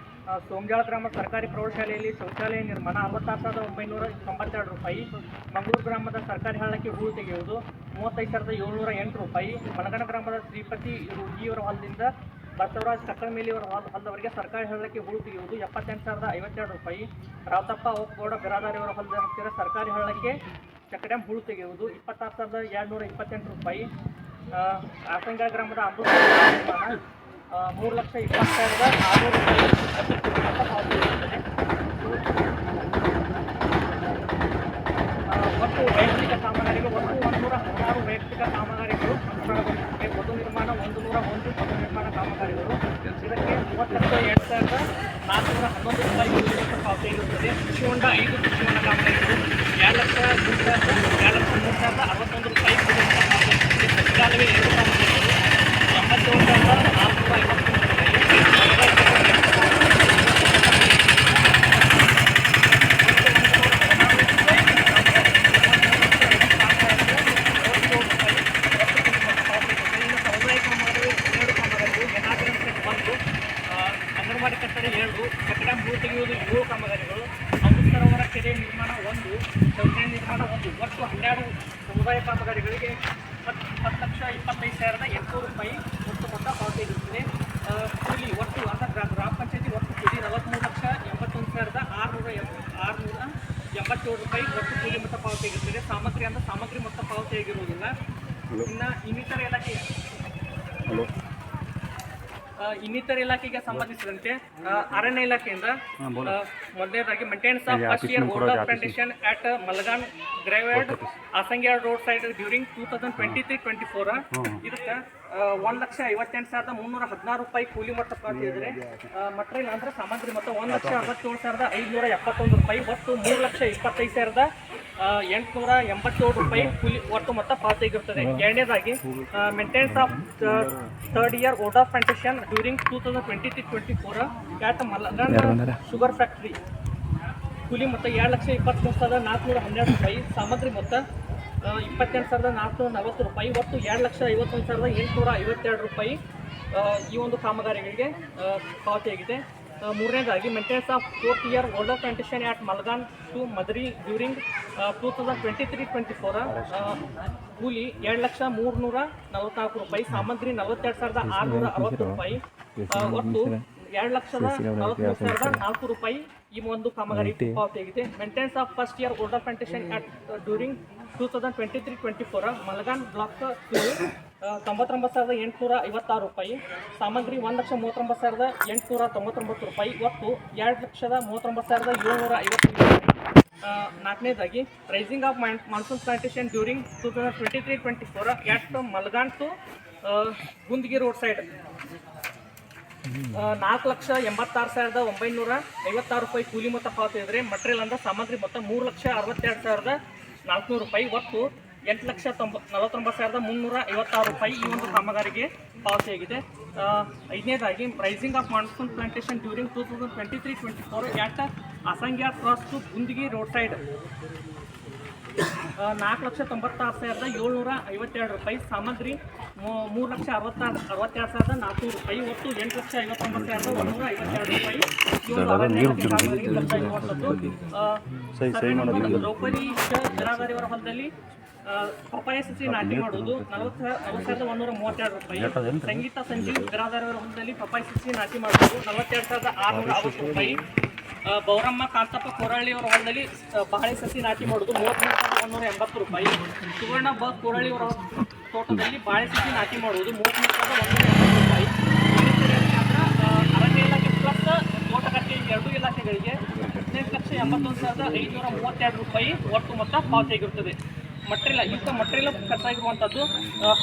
ಸೋಮಜಾಳ ಗ್ರಾಮದ ಸರ್ಕಾರಿ ಪ್ರೌಢಶಾಲೆಯಲ್ಲಿ ಶೌಚಾಲಯ ನಿರ್ಮಾಣ 66,992 ರೂಪಾಯಿ. ಮಂಗಳೂರು ಗ್ರಾಮದ ಸರ್ಕಾರಿ ಹಳ್ಳಕ್ಕೆ ಹೂಳು ತೆಗೆಯುವುದು 35,708 ರೂಪಾಯಿ. ಮಲಗನ ಗ್ರಾಮದ ಶ್ರೀಪತಿ ರೂಗಿಯವರ ಹೊಲದಿಂದ ಬಸವರಾಜ್ ಕಕ್ಕಳಮೇಲಿಯವರ ಹೊಲದವರೆಗೆ ಸರ್ಕಾರಿ ಹಳ್ಳಕ್ಕೆ ಹೂಳು ತೆಗೆಯುವುದು 78,052 ರೂಪಾಯಿ. ರಾವತಪ್ಪ ಓಪಗೌಡ ಬಿರಾದಾರಿಯವರ ಹೊಲದ ಹತ್ತಿರ ಸರ್ಕಾರಿ ಹಳ್ಳಕ್ಕೆ ಚಕ್ರಡ್ಯಾಮ್ ಹೂಳು ತೆಗೆಯುವುದು 26,228 ರೂಪಾಯಿ. ಆಸಂಗ್ಯಾಳ ಗ್ರಾಮದ ಅಮೃತ ನಿರ್ಮಾಣ 3,20,600 ರೂಪಾಯಿ. ಒಟ್ಟು ವೈಯಕ್ತಿಕ ಕಾಮಗಾರಿಗಳು 116 ವೈಯಕ್ತಿಕ ಕಾಮಗಾರಿಗಳು ಅನುಷ್ಠಾನಗೊಳಿಸುತ್ತಿವೆ. ಬದು ನಿರ್ಮಾಣ 101 ಬದು ನಿರ್ಮಾಣ ಕಾಮಗಾರಿಗಳು. ಇದಕ್ಕೆ 30,02,411 ರೂಪಾಯಿ ಪಾವತಿ ಇರುತ್ತದೆ. ಕೃಷಿ ಹೊಂಡ 5 ಕೃಷಿ ಹೊಂಡ ಕಾಮಗಾರಿಗಳು 2,03,61 ರೂಪಾಯಿ ಸಚಿವಾಲಯ 2 ಕಾಮಗಾರಿಗಳು 87,453 ಅಂಗನವಾಡಿ ಕಟ್ಟಡ 2, ಚಕ್ರಡ್ಯಾಮ್ ಹೂಳು ತೆಗೆಯುವುದು 7 ಕಾಮಗಾರಿಗಳು. ಅಮೃತ ಸರೋವರ ಕೆರೆ ನಿರ್ಮಾಣ 1, ಶೌಚಾಲಯ ನಿರ್ಮಾಣ 1, ಒಟ್ಟು 12 ಸಮುದಾಯ ಕಾಮಗಾರಿಗಳಿಗೆ 10,25,800 ರೂಪಾಯಿ ಒಟ್ಟು ಮೊತ್ತ ಪಾವತಿಯಾಗಿರುತ್ತದೆ. ಕೂಲಿ ಒಟ್ಟು ಗ್ರಾಮ ಪಂಚಾಯತಿ ಒಟ್ಟು ಕೂಲಿ 43,81,687 ರೂಪಾಯಿ ಒಟ್ಟು ಕೂಲಿ ಮೊತ್ತ ಪಾವತಿಯಾಗಿರುತ್ತದೆ. ಸಾಮಗ್ರಿ ಅಂದರೆ ಸಾಮಗ್ರಿ ಮೊತ್ತ ಪಾವತಿಯಾಗಿರುವುದಿಲ್ಲ. ಇನ್ನು ಇನ್ನಿತರ ಇಲಾಖೆಗೆ ಸಂಬಂಧಿಸಿದಂತೆ ಅರಣ್ಯ ಇಲಾಖೆಯಿಂದ ಮೊದಲನೇದಾಗಿ maintenance of first year board of plantation at Malagan graveyard Asangyala road side during 2023-24 ಇದಕ್ಕೆ 1,58,316 ರೂಪಾಯಿ ಕೂಲಿ ಮೊತ್ತ ಪಾವತಿಸಿದರೆ ಮಟೀರಿಯಲ್ ಅಂದರೆ ಸಾಮಗ್ರಿ ಮೊತ್ತ 1,67,571 ರೂಪಾಯಿ ಒಟ್ಟು 3,25,887 ರೂಪಾಯಿ ಕೂಲಿ ಒಟ್ಟು ಮೊತ್ತ ಪಾವತಿಯಾಗಿರುತ್ತದೆ. ಎರಡನೇದಾಗಿ maintenance of third year board of plantation during 2023-24 at Malagan sugar factory ಕೂಲಿ ಮೊತ್ತ 2,23,412 ರೂಪಾಯಿ. ಸಾಮಗ್ರಿ ಮೊತ್ತ 28,440 ರೂಪಾಯಿ, ಒಟ್ಟು 2,51,852 ರೂಪಾಯಿ ಈ ಒಂದು ಕಾಮಗಾರಿಗಳಿಗೆ ಪಾವತಿಯಾಗಿದೆ. ಮೂರನೇದಾಗಿ maintenance of 4th year older plantation at Malgan to Madari during 2023-24 ಕೂಲಿ 2,344 ರೂಪಾಯಿ, ಸಾಮಗ್ರಿ 42,660 ರೂಪಾಯಿ, ಒಟ್ಟು 2,43,400 ರೂಪಾಯಿ ಈ ಒಂದು ಕಾಮಗಾರಿ ಪಾವತಿಯಾಗಿದೆ. Maintenance of first year older plantation at during 2023-24 Malgan block 99,856 ರೂಪಾಯಿ, ಸಾಮಗ್ರಿ 1,39,899 ರೂಪಾಯಿ, ಒಟ್ಟು 2,39,750 ರೂಪಾಯಿ. ನಾಲ್ಕನೇದಾಗಿ rising of monsoon plantation during 2023-24 at Malgan to Gundagi road side 4,86,956 ರೂಪಾಯಿ ಕೂಲಿ ಮೊತ್ತ ಪಾವತಿಸಿದರೆ ಮಟೀರಿಯಲ್ ಅಂದರೆ ಸಾಮಗ್ರಿ ಮೊತ್ತ 3,62,400 ರೂಪಾಯಿ, ಒಟ್ಟು 8,49,356 ರೂಪಾಯಿ ಈ ಒಂದು ಕಾಮಗಾರಿಗೆ ಪಾವತಿಯಾಗಿದೆ. ಐದನೇದಾಗಿ rising of monsoon plantation during 2023-24 at Asangya cross to Gundagi road side 4,96,752 ರೂಪಾಯಿ, ಸಾಮಗ್ರಿ 3,62,400 ರೂಪಾಯಿ, ಒಟ್ಟು 8,59,152 ರೂಪಾಯಿ. ದ್ರೌಪದಿ ಜರಾದಾರಿಯವರ ಹೊಲದಲ್ಲಿ ಪಪ್ಪಾಯ ಸಸಿ ನಾಟಿ ಮಾಡುವುದು 40,132 ರೂಪಾಯಿ. ಸಂಗೀತ ಸಂಜೀವ್ ಜರಾದಾರಿಯವರ ಹೊಲದಲ್ಲಿ ಪಪ್ಪಾಯ ಸಸಿ ನಾಟಿ ಮಾಡುವುದು 42,660 ರೂಪಾಯಿ. ಬೌರಮ್ಮ ಕಾಂತಪ್ಪ ಕೋರಳ್ಳಿಯವರ ಹೊಲದಲ್ಲಿ ಬಾಳೆ ಸಸಿ ನಾಟಿ ಮಾಡುವುದು 33,180 ರೂಪಾಯಿ. ಸುವರ್ಣ ಬ ಕೋರಳ್ಳಿಯವರ ತೋಟದಲ್ಲಿ ಬಾಳೆ ಸಸಿ ನಾಟಿ ಮಾಡುವುದು 33,180 ರೂಪಾಯಿ. ಅರಣ್ಯ ಇಲಾಖೆ ಪ್ಲಸ್ ತೋಟಗಾರಿಕೆ ಎರಡೂ ಇಲಾಖೆಗಳಿಗೆ 18,81,532 ರೂಪಾಯಿ ಒಟ್ಟು ಮೊತ್ತ ಪಾವತಿಯಾಗಿರುತ್ತದೆ. ಮಟೀರಿಯಲ್ ಮಟೀರಿಯಲ್ ಖರ್ಚಾಗಿರುವಂಥದ್ದು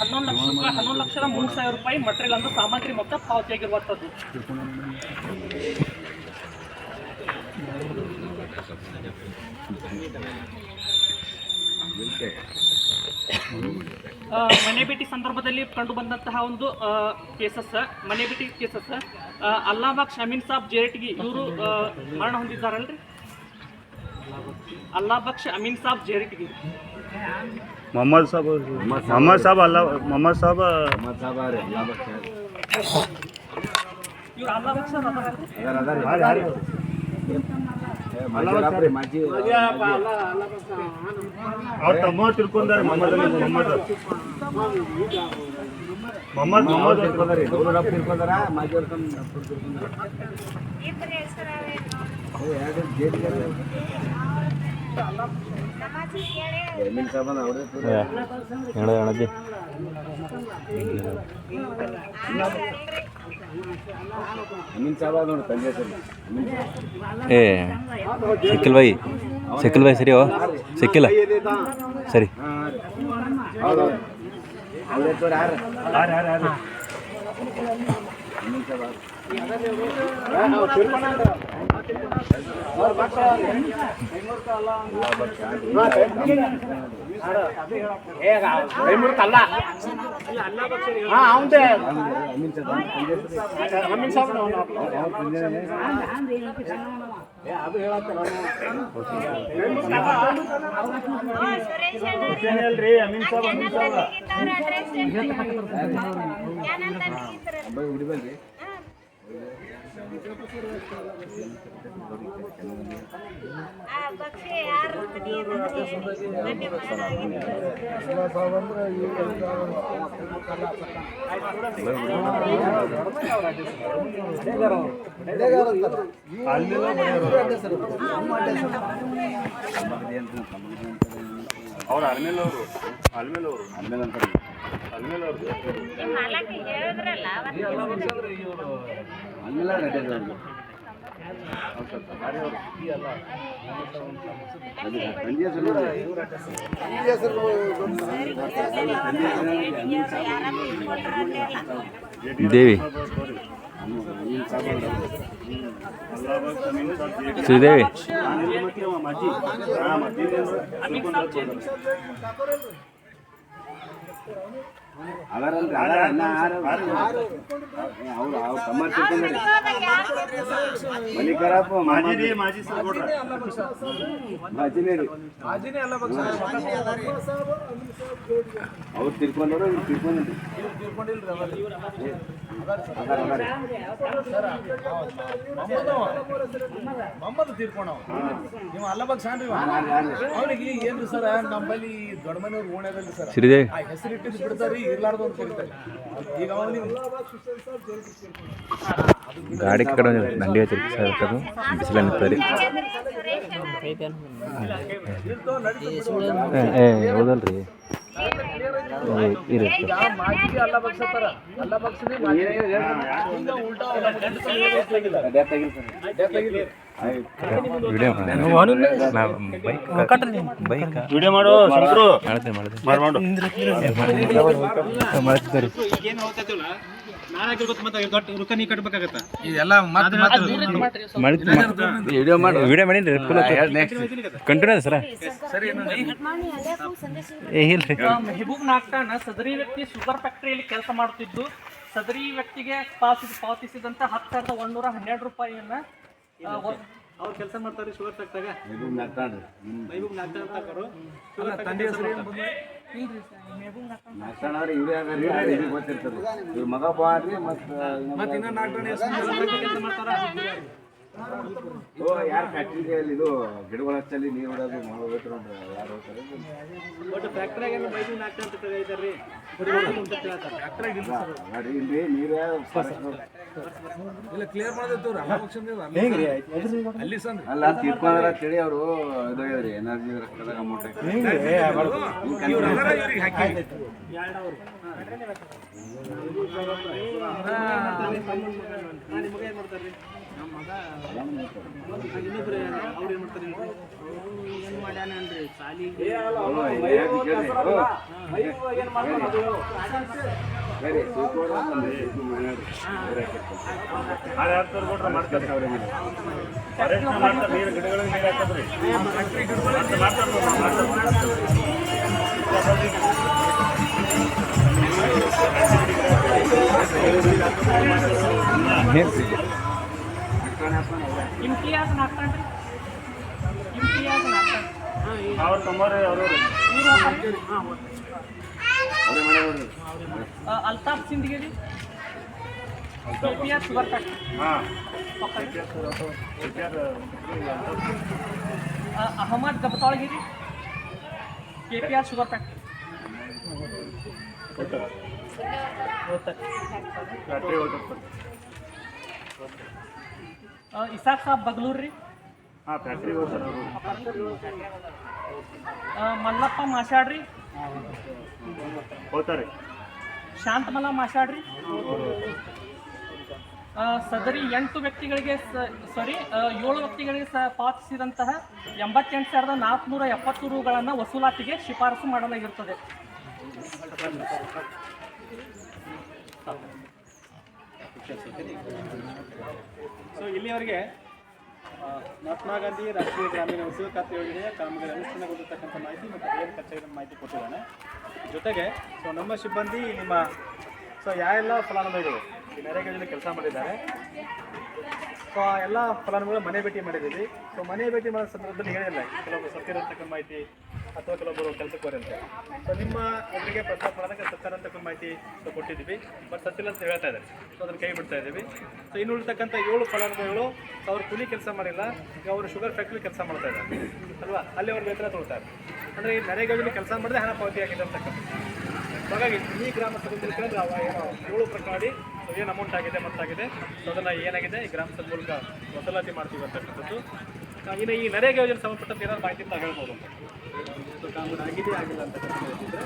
11,03,000 ರೂಪಾಯಿ ಮಟೀರಿಯಲ್ ಅಂದರೆ ಸಾಮಗ್ರಿ ಮೊತ್ತ ಪಾವತಿಯಾಗಿರುವಂಥದ್ದು. ಮನೆ ಭೇಟಿ ಸಂದರ್ಭದಲ್ಲಿ ಕಂಡು ಬಂದಂತಹ ಒಂದು ಮನೆ ಭೇಟಿ ಕೇಸಸ್ ಅಲ್ಲಾಬಾಗ್ ಶಮೀನ್ ಸಾಬ್ ಜೇರಟ್ಗಿ ಇವರು ಮರಣ ಹೊಂದಿದ್ದಾರಲ್ರಿ. ಅಲ್ಲಾಬಕ್ಷ ಅಮೀನ್ ಸಾಬ್ ಜೇರಟ್ಗಿ, ಮೊಹಮ್ಮದ್ ಸಾಬ್ ಇವ್ರು ಅಲ್ಲಾಬಕ್ಷ ಅವ್ರ ತಮ್ಮ ತಿಳ್ಕೊಂಡಾರೆ. ಮೊಹಮ್ಮದ್ ತಿಳ್ಕೊಂಡಾರೆ. ಇಬ್ಬರು ಹೆಸರಾವೇನು ನಮಾಜಿ ಕೇಳಿ ಅಮೀನ್ ಸಾಬ್ ಅವ್ರೆ ಅಮೀನ್ ಸಾಬ್ ನೋಡಿ ತಂದೆ ಹೆಸರು ಏ ಶಕಿಲ್ ಭಾಯಿ ಸರಿ ಸಿಕ್ಕಿಲ್ಲ ಸರಿ. ಹೌದು ಅವ್ರ ಹೆಸರು ಯಾರು ಅಮೀನ್ ಸಾಬ್ ಹುಡಿಬಲ್ರಿ ಭಕ್ಷ್ಯ ಯಾರು ಅವ್ರು ಅಲ್ಮೇಲವರು ಹೇಳಿದ್ರಲ್ಲ ದೇವಿ ಶ್ರೀದೇವಿ ಅಮೀನ್ ಸಾಬ್ ಅದಾರಲ್ರಿ ಅದಾರ ಅವ್ರು ತಮ್ಮ ತಿಳ್ಕೊಂಡ್ರಿ ಮಲ್ಲಿಕಾರಪ್ಪ ಮಾಜಿ ಸರ್ ಕೊಡ್ರ ಮಾಜಿನೇ ರೀ ಅವ್ರು ತಿಳ್ಕೊಂಡವ್ರು ಇವ್ರು ತಿಳ್ಕೊಂಡ್ರಿ ಮೊಹಮ್ಮದ್ ತೀರ್ಕೊಂಡವ ನೀವು ಅಲ್ಲಬಾಗ್ ಸಾನ್ರಿ ಅವ್ರಿಗೆ ಏನ್ರಿ ಸರ್ ನಮ್ಮಲ್ಲಿ ದೊಡ್ಡ ಮನೆಯವ್ರು ಓಣ್ಯಾದಲ್ಲಿ ಸರ್ ಶ್ರೀದೇವಿ ಆ ಹೆಸರಿಟ್ಟಿದ್ದು ಬಿಡ್ತಾರಿ ಇರ್ಲಾರ್ದು ಅಂತ ಕರೀತಾರೆ ಈಗ ಅವನಿಗೆ ಗಾಡಿ ಕಡೆ ದಂಡಿ ಹತ್ತಿರ ಸರ್ ಬಿಸಿಲ ನಿಂತಾರೆ ಹೌದಲ್ರಿ ಇರುತ್ತೆ ಮಾಜಿಗೆ ಅಲ್ಲ ಬಗ್ಸತ್ತಾರ ಅಲ್ಲ ಬಗ್ಸದಿ ಉಲ್ಟಾ ವಿಡಿಯೋ ಬೈಕ್ ವಿಡಿಯೋ ಮಾಡೋ ಶಂಕರು ಮಾಡ್ತಿದ್ದಾರೆ ಏನು ಹೋಗ್ತೈತಿಲ್ಲ ನಾಳೆ ಗೊತ್ತು ಮತ್ತೆ ದೊಡ್ಡ ರೊಕ್ಕ ನೀ ಕಟ್ಬೇಕಾಗತ್ತ ಇದೆಲ್ಲ ವಿಡಿಯೋ ಮಾಡೀನಿ ಕಂಟಿನ್ಯೂ ಅದ ಸರ ಇಲ್ರಿ ಮೆಹಬೂಬ್ ನಾಗ್ತಾನ ಸದರಿ ವ್ಯಕ್ತಿ ಶುಗರ್ ಫ್ಯಾಕ್ಟರಿಯಲ್ಲಿ ಕೆಲಸ ಮಾಡುತ್ತಿದ್ದು ಸದರಿ ವ್ಯಕ್ತಿಗೆ ಪಾವತಿಸಿದಂತ 10,112 ರೂಪಾಯಿಯನ್ನ ಅವ್ರು ಕೆಲಸ ಮಾಡ್ತಾರೆ ಶುಗರ್ ಫ್ಯಾಕ್ಟ್ರಿಯಾಗ ಮೈಬೂಬ್ ನಾಗ್ತಾನ್ ಅಂತ ಅವರು ತಂದೆ ಹೆಸರು ಗೊತ್ತಿರ್ತಾರೆ ಇವ್ರ ಮಗ ಬಾರಿ ಮತ್ತೆ ಇನ್ನೂ 4 ಜನ ಕೆಲಸ ಮಾಡ್ತಾರ ಯಾರು ಫ್ಯಾಕ್ಟ್ರಿಗೆ ಇದು ಗಿಡಗಳ ಹಚ್ಚಲ್ಲಿ ನೀರು ಹೊಡೋದು ಮಾಡೋದು ಯಾರು ಹೋಗ್ತಾರೆ ಬಟ್ ಫ್ಯಾಕ್ಟ್ರಿಯಾಗ ಮೈಬೂಬ್ ನಾಗ್ತಾನ್ ಅಂತ ಇದ್ದಾರ್ರಿ ಇಲ್ರಿ ನೀರು ಇಲ್ಲ ಕ್ಲಿಯರ್ ಮಾಡೋದು ಅಲ್ಲಿ ಸಂದ್ರಿ ಅಲ್ಲ ತೀರ್ಕೊಂಡ್ರ ಅಂತೇಳಿ ಅವರು ಇದು ಹೇಳಿದ್ರಿ ಎನರ್ಜಿ ರೊಕ್ಕದಾಗ ಅಮೌಂಟ್ ನಿಮಗೆ ಏನು ಮಾಡ್ತಾರ್ರಿ ನಮ್ಮ ಮಗ ಇನ್ನೊಬ್ರು ಅವ್ರು ಏನು ಮಾಡ್ತಾರೆ ಏನು ಮಾಡ್ಯಾನನ್ರಿ ಸಾಲಿಗೆ ನೀರು ಗಿಡಗಳಿಗೆ ನೀರು ಹಾಕದ್ರಿ ಇಮ್ತಿಯಾಜ್ ನಾಗ್ತಾನ್ರಿ ಇಮ್ತಿಯಾಜ್ ನಾಗ್ತಾನ್ ಅವ್ರ ತಮ್ಮರೇ ಅವರು Altaf Sindagi KPR sugar factory Ahmad Gabatalgiri KPR sugar factory Isaq Saab Baglur ರೀ ಫ್ಯಾಕ್ಟ್ರಿ ಮಲ್ಲಪ್ಪ ಮಾಸಾಡ್ರಿ ಹೋಗ್ತಾರೆ ಶಾಂತಮಲ ಮಾಸಾಡ್ರಿ ಸದರಿ 8 ವ್ಯಕ್ತಿಗಳಿಗೆ 7 ವ್ಯಕ್ತಿಗಳಿಗೆ ಪಾವತಿಸಿದಂತಹ 88,470 ರೂಗಳನ್ನು ವಸೂಲಾತಿಗೆ ಶಿಫಾರಸು ಮಾಡಲಾಗಿರುತ್ತದೆ. ಸೊ ಇಲ್ಲಿಯವರೆಗೆ ಮಹಾತ್ಮ ಗಾಂಧಿ ರಾಷ್ಟ್ರೀಯ ಗ್ರಾಮೀಣ ಉದ್ಯೋಗ ಖಾತೆ ಯೋಜನೆಯ ಕಾಮಗಾರಿ ಅನುಷ್ಠಾನಗೊಂಡಿರ್ತಕ್ಕಂಥ ಮಾಹಿತಿ ಮತ್ತು ಏನು ಖರ್ಚಾಗಿರೋ ಮಾಹಿತಿ ಕೊಟ್ಟಿದ್ದಾನೆ. ಜೊತೆಗೆ ಸೊ ನಮ್ಮ ಸಿಬ್ಬಂದಿ ನಿಮ್ಮ ಯಾವೆಲ್ಲ ಫಲಾನುಭವಿಗಳು ಈ ನರೇಗಾ ಯೋಜನೆ ಕೆಲಸ ಮಾಡಿದ್ದಾರೆ, ಸೊ ಆ ಎಲ್ಲ ಫಲಾನುಭವಿಗಳು ಮನೆ ಭೇಟಿ ಮಾಡಿದ್ದೀವಿ. ಸೊ ಮನೆ ಭೇಟಿ ಮಾಡೋ ಸಂದರ್ಭದಲ್ಲಿ ಹೇಳಿಲ್ಲ ಕೆಲವೊಬ್ಬರು ಸತ್ತಿರತಕ್ಕಂಥ ಮಾಹಿತಿ ಅಥವಾ ಕೆಲವೊಬ್ಬರು ಕೆಲಸಕ್ಕೆ ಬರುತ್ತೆ. ಸೊ ನಿಮ್ಮ ಒಬ್ಬರಿಗೆ ಪ್ರಧಾನಕ್ಕೆ ಸತ್ತಾರಂತಕ್ಕಂಥ ಮಾಹಿತಿ ಕೊಟ್ಟಿದ್ದೀವಿ, ಬಟ್ ಸತ್ತಿಲ್ಲ ಅಂತ ಹೇಳ್ತಾ ಇದ್ದಾರೆ. ಸೊ ಅದನ್ನು ಕೈ ಬಿಡ್ತಾ ಇದ್ದೀವಿ. ಸೊ ಇನ್ನು ಉಳಿತಕ್ಕಂಥ 7 ಫಲಾನುಭವಿಗಳು ಅವ್ರು ಕೂಲಿ ಕೆಲಸ ಮಾಡಿಲ್ಲ, ಈಗ ಅವರು ಶುಗರ್ ಫ್ಯಾಕ್ಟ್ರಿ ಕೆಲಸ ಮಾಡ್ತಾ ಇದ್ದಾರೆ ಅಲ್ವಾ, ಅಲ್ಲಿ ಅವ್ರು ವೇತನ ತೊಗೊಳ್ತಾರೆ. ಅಂದರೆ ಈ ನರೇಗಾ ಯೋಜನೆ ಕೆಲಸ ಮಾಡಿದ್ರೆ ಹಣ ಪಾವತಿ ಆಗಿದೆ ಅಂತಕ್ಕಂಥ. ಹಾಗಾಗಿ ಈ ಗ್ರಾಮ ಸಭೆಯಲ್ಲಿ ನಾವು 7 ಪ್ರಕಾರ ಏನು ಅಮೌಂಟ್ ಆಗಿದೆ ಮತ್ತಾಗಿದೆ, ಸೊ ಅದನ್ನು ಏನಾಗಿದೆ ಈ ಗ್ರಾಮ ಸಭೆ ಮೂಲಕ ವಸೂಲಾತಿ ಮಾಡ್ತೀವಿ ಅಂತಕ್ಕಂಥದ್ದು. ಇನ್ನು ಈ ನರೇಗಾ ಯೋಜನೆ ಸಂಬಂಧಪಟ್ಟಂತೆ ಏನಾದ್ರು ಮಾಹಿತಿ ಅಂತ ಹೇಳ್ಬೋದು. ಸೊ ಕಾನೂನು ಆಗಿದೆ ಆಗಿಲ್ಲ ಅಂತಕ್ಕಂಥ ಹೇಳ್ತಿದ್ರೆ,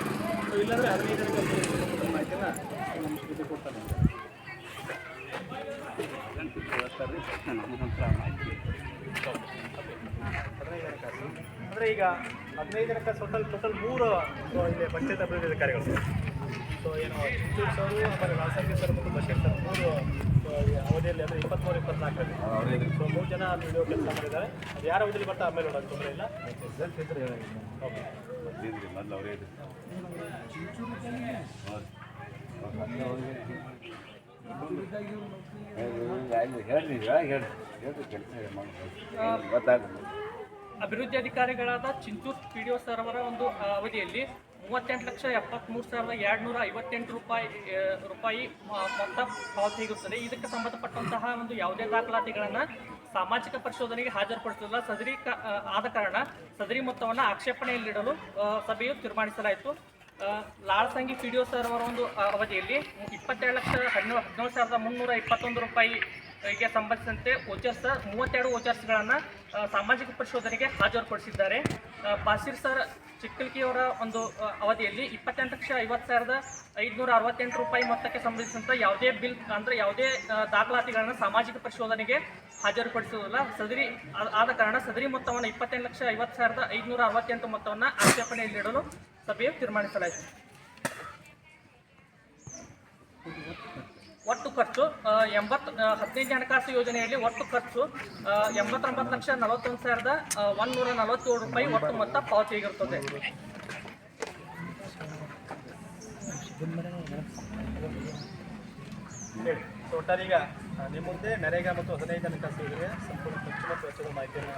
ಸೊ ಇಲ್ಲಾಂದರೆ 15 ಮಾಹಿತಿನ ನಮ್ಮ ಇದು ಕೊಡ್ತಾನೆ. ಅಂದರೆ ಈಗ 15 ಜನಕ್ಕೆ ಟೋಟಲ್ 3 ಇಲ್ಲಿ ಪಂಚಾಯತ್ ಅಭಿವೃದ್ಧಿ ಅಧಿಕಾರಿಗಳು ಸೊ ಏನು ಚಿಂಚೂರು ಸರು ಆಮೇಲೆ ಲಾಸಂಗಿ ಸರ್ ಮತ್ತು ಬಶೀರ್ ಸರ್ 3 ಅವಧಿಯಲ್ಲಿ ಅಂದರೆ 23-24ರಲ್ಲಿ ಸೊ 3 ಜನ ವಿಡಿಯೋ ಕೆಲಸ ಮಾಡಿದ್ದಾರೆ. ಅದು ಯಾರ ಅವಧಿಯಲ್ಲಿ ಬರ್ತಾ ಆಮೇಲೆ ನೋಡೋದು ತೊಂದರೆ ಇಲ್ಲ. ಓಕೆ ಮೊದಲು ಅವರೇ ಹೇಳ್ರಿ ಗೊತ್ತಾಗ್ತದೆ. ಅಭಿವೃದ್ಧಿ ಅಧಿಕಾರಿಗಳಾದ ಚಿಂಚೂರು PDO ಸರ್ ಅವರ ಒಂದು ಅವಧಿಯಲ್ಲಿ 38,73,258 ರೂಪಾಯಿ ಮೊತ್ತ ಪಾವತಿಯಾಗುತ್ತದೆ. ಇದಕ್ಕೆ ಸಂಬಂಧಪಟ್ಟಂತಹ ಒಂದು ಯಾವುದೇ ದಾಖಲಾತಿಗಳನ್ನು ಸಾಮಾಜಿಕ ಪರಿಶೋಧನೆಗೆ ಹಾಜರುಪಡಿಸಲಿಲ್ಲ. ಆದ ಕಾರಣ ಸದರಿ ಮೊತ್ತವನ್ನು ಆಕ್ಷೇಪಣೆಯಲ್ಲಿಡಲು ಸಭೆಯು ತೀರ್ಮಾನಿಸಲಾಯಿತು. ಲಾಳಸಂಗಿ PDO ಸರ್ ಅವರ ಒಂದು ಅವಧಿಯಲ್ಲಿ 27,17,321 ರೂಪಾಯಿಗೆ ಸಂಬಂಧಿಸಿದಂತೆ ವೋಚರ್ಸ್ 32 ವೋಚರ್ಸ್ಗಳನ್ನು ಸಾಮಾಜಿಕ ಪರಿಶೋಧನೆಗೆ ಹಾಜರುಪಡಿಸಿದ್ದಾರೆ. ಬಾಸಿರ್ ಸರ್ ಚಿಕ್ಕಲ್ಕಿಯವರ ಒಂದು ಅವಧಿಯಲ್ಲಿ 28,50,568 ರೂಪಾಯಿ ಮೊತ್ತಕ್ಕೆ ಸಂಬಂಧಿಸಿದಂಥ ಯಾವುದೇ ಬಿಲ್ ಅಂದರೆ ಯಾವುದೇ ದಾಖಲಾತಿಗಳನ್ನು ಸಾಮಾಜಿಕ ಪರಿಶೋಧನೆಗೆ ಹಾಜರುಪಡಿಸುವುದಿಲ್ಲ. ಆದ ಕಾರಣ ಸದರಿ ಮೊತ್ತವನ್ನು 28,50,568 ಮೊತ್ತವನ್ನು ಆಕ್ಷೇಪಣೆಯಲ್ಲಿಡಲು ಸಭೆಯು ತೀರ್ಮಾನಿಸಲಾಯಿತು. ಒಟ್ಟು ಖರ್ಚು 15 ಹಣಕಾಸು ಯೋಜನೆಯಲ್ಲಿ ಒಟ್ಟು ಖರ್ಚು 89,41,147 ರೂಪಾಯಿ ಒಟ್ಟು ಮೊತ್ತ ಪಾವತಿಯಾಗಿರುತ್ತದೆ. ಒಟ್ಟಾರೆ ಈಗ ನಿಮ್ಮ ಮುಂದೆ ನರೇಗಾ ಮತ್ತು 15 ಹಣಕಾಸು ಯೋಜನೆಯ ಸಂಪೂರ್ಣ ಖರ್ಚು ಮತ್ತು ವೆಚ್ಚದ ಮಾಹಿತಿಯನ್ನು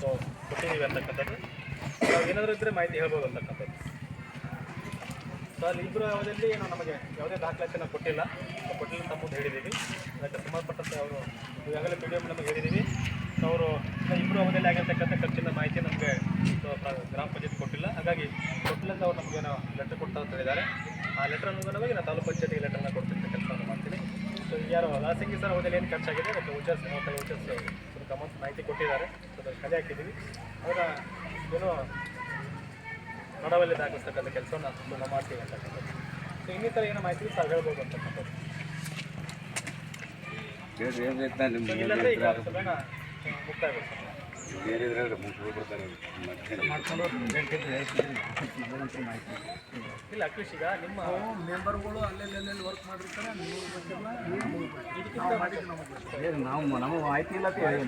ಸೊ ಕೊಟ್ಟಿದ್ದೀವಿ ಅಂತಕ್ಕಂಥದ್ದು. ಏನಾದರೂ ಇದ್ದರೆ ಮಾಹಿತಿ ಹೇಳ್ಬೋದು ಅಂತಕ್ಕಂಥದ್ದು. ಸೊ ಅಲ್ಲಿ ಇಬ್ಬರು ಅವಧಿಯಲ್ಲಿ ಏನು ನಮಗೆ ಯಾವುದೇ ದಾಖಲಾತಿಯನ್ನು ಕೊಟ್ಟಿಲ್ಲ ತಮ್ಮ ಮುಂದೆ ಹೇಳಿದ್ದೀವಿ. ಅದಕ್ಕೆ ಸಂಬಂಧಪಟ್ಟಂತೆ ಅವರು ಈಗಾಗಲೇ PDO ನಮಗೆ ಹೇಳಿದ್ದೀವಿ. ಅವರು ಇಬ್ಬರು ಅವಧಿಯಲ್ಲಿ ಆಗಿರ್ತಕ್ಕಂಥ ಖರ್ಚಿನ ಮಾಹಿತಿ ನಮಗೆ ಗ್ರಾಮ ಪಂಚಾಯತ್ ಕೊಟ್ಟಿಲ್ಲ. ಹಾಗಾಗಿ ಕೊಟ್ಟಿಲ್ಲ ಅಂತ ಅವ್ರು ನಮಗೇನೋ ಲೆಟರ್ ಕೊಡ್ತಾ ಅಂತ ಹೇಳಿದ್ದಾರೆ. ಆ ಲೆಟರ್ ಅನುಗುಣವಾಗಿ ನಾನು ತಾಲೂಕು ಪಂಚಾಯತಿಗೆ ಲೆಟರ್ನ ಕೊಡ್ತಿದ್ದ ಕೆಲಸವನ್ನು ಮಾಡ್ತೀನಿ. ಸೊ ಯಾರು ಲಾಸಿಂಗಿ ಸರ್ ಅವಧಿಯಲ್ಲಿ ಏನು ಖರ್ಚಾಗಿದೆ ಅದಕ್ಕೆ ವೋಚರ್ಸ್ ಗಮನ ಮಾಹಿತಿ ಕೊಟ್ಟಿದ್ದಾರೆ. ಸೊ ಅದನ್ನು ಕಲೆ ಹಾಕಿದ್ದೀವಿ. ಅವರ ಏನೋ ನಡವಲ್ಲಿ ದಾಖಲಿಸ್ತಕ್ಕಂಥ ಕೆಲಸವನ್ನು ನಾವು ಮಾಡ್ತೀವಿ ಅಂತಕ್ಕಂಥದ್ದು. ಸೊ ಇನ್ನಿತರ ಏನೋ ಮಾಹಿತಿ ಸಹ ಹೇಳ್ಬೋದು ಅಂತಕ್ಕಂಥದ್ದು. ಇಲ್ಲಾಂದರೆ ಈಗ ಸಭೆನ ಮುಕ್ತಾಯಗೊಳಿಸ್ತಾರೆ. ಇಲ್ಲ ಅಟ್ಲೀಸ್ಟ್ ಈಗ ನಿಮ್ಮ ಮೆಂಬರ್ಗಳು ಅಲ್ಲೆಲ್ಲಿ ವರ್ಕ್ ಮಾಡಿರ್ತಾರೆ ನಾವು ನಮಗೆ ಮಾಹಿತಿ ಇಲ್ಲ ಅಂತ ಹೇಳಿ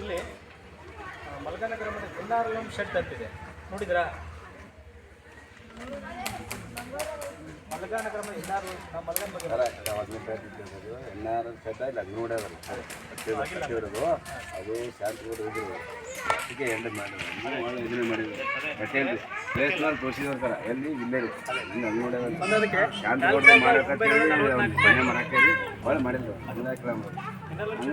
ಇಲ್ಲಿ ಮಲಗಾನ ಗ್ರಾಮದ NRLM ಶೆಡ್ ಅಂತಿದೆ ನೋಡಿದ್ರಾ? ಮಲಗಾನ ಗ್ರಾಮದ ಮಲಗಾನ ಬಗ್ಗೆ ನೋಡೋದು ಅದು ಶಾಂತಿಗೌಡ ಹೋಗಿರೋದು ಅದಕ್ಕೆ ಎಂಡ್ ಮಾಡಿದ್ರು ಇದನ್ನೇ ಮಾಡಿದ್ರು ಬಟ್ಟೆ ಪ್ಲೇಸ್ ಮೇಲೆ ತೋರಿಸಿದ್ರು ಥರ ಎಲ್ಲಿ ಇಲ್ಲೇ ರೀ ಹಂಗೆ ನೋಡೋದು ಶಾಂತಿಗೌಡ ಮಾಡಕ್ಕೆ ಮಾಡಾಕೇರಿ ಭಾಳ ಮಾಡಿದ್ರು ಹಂಗೆ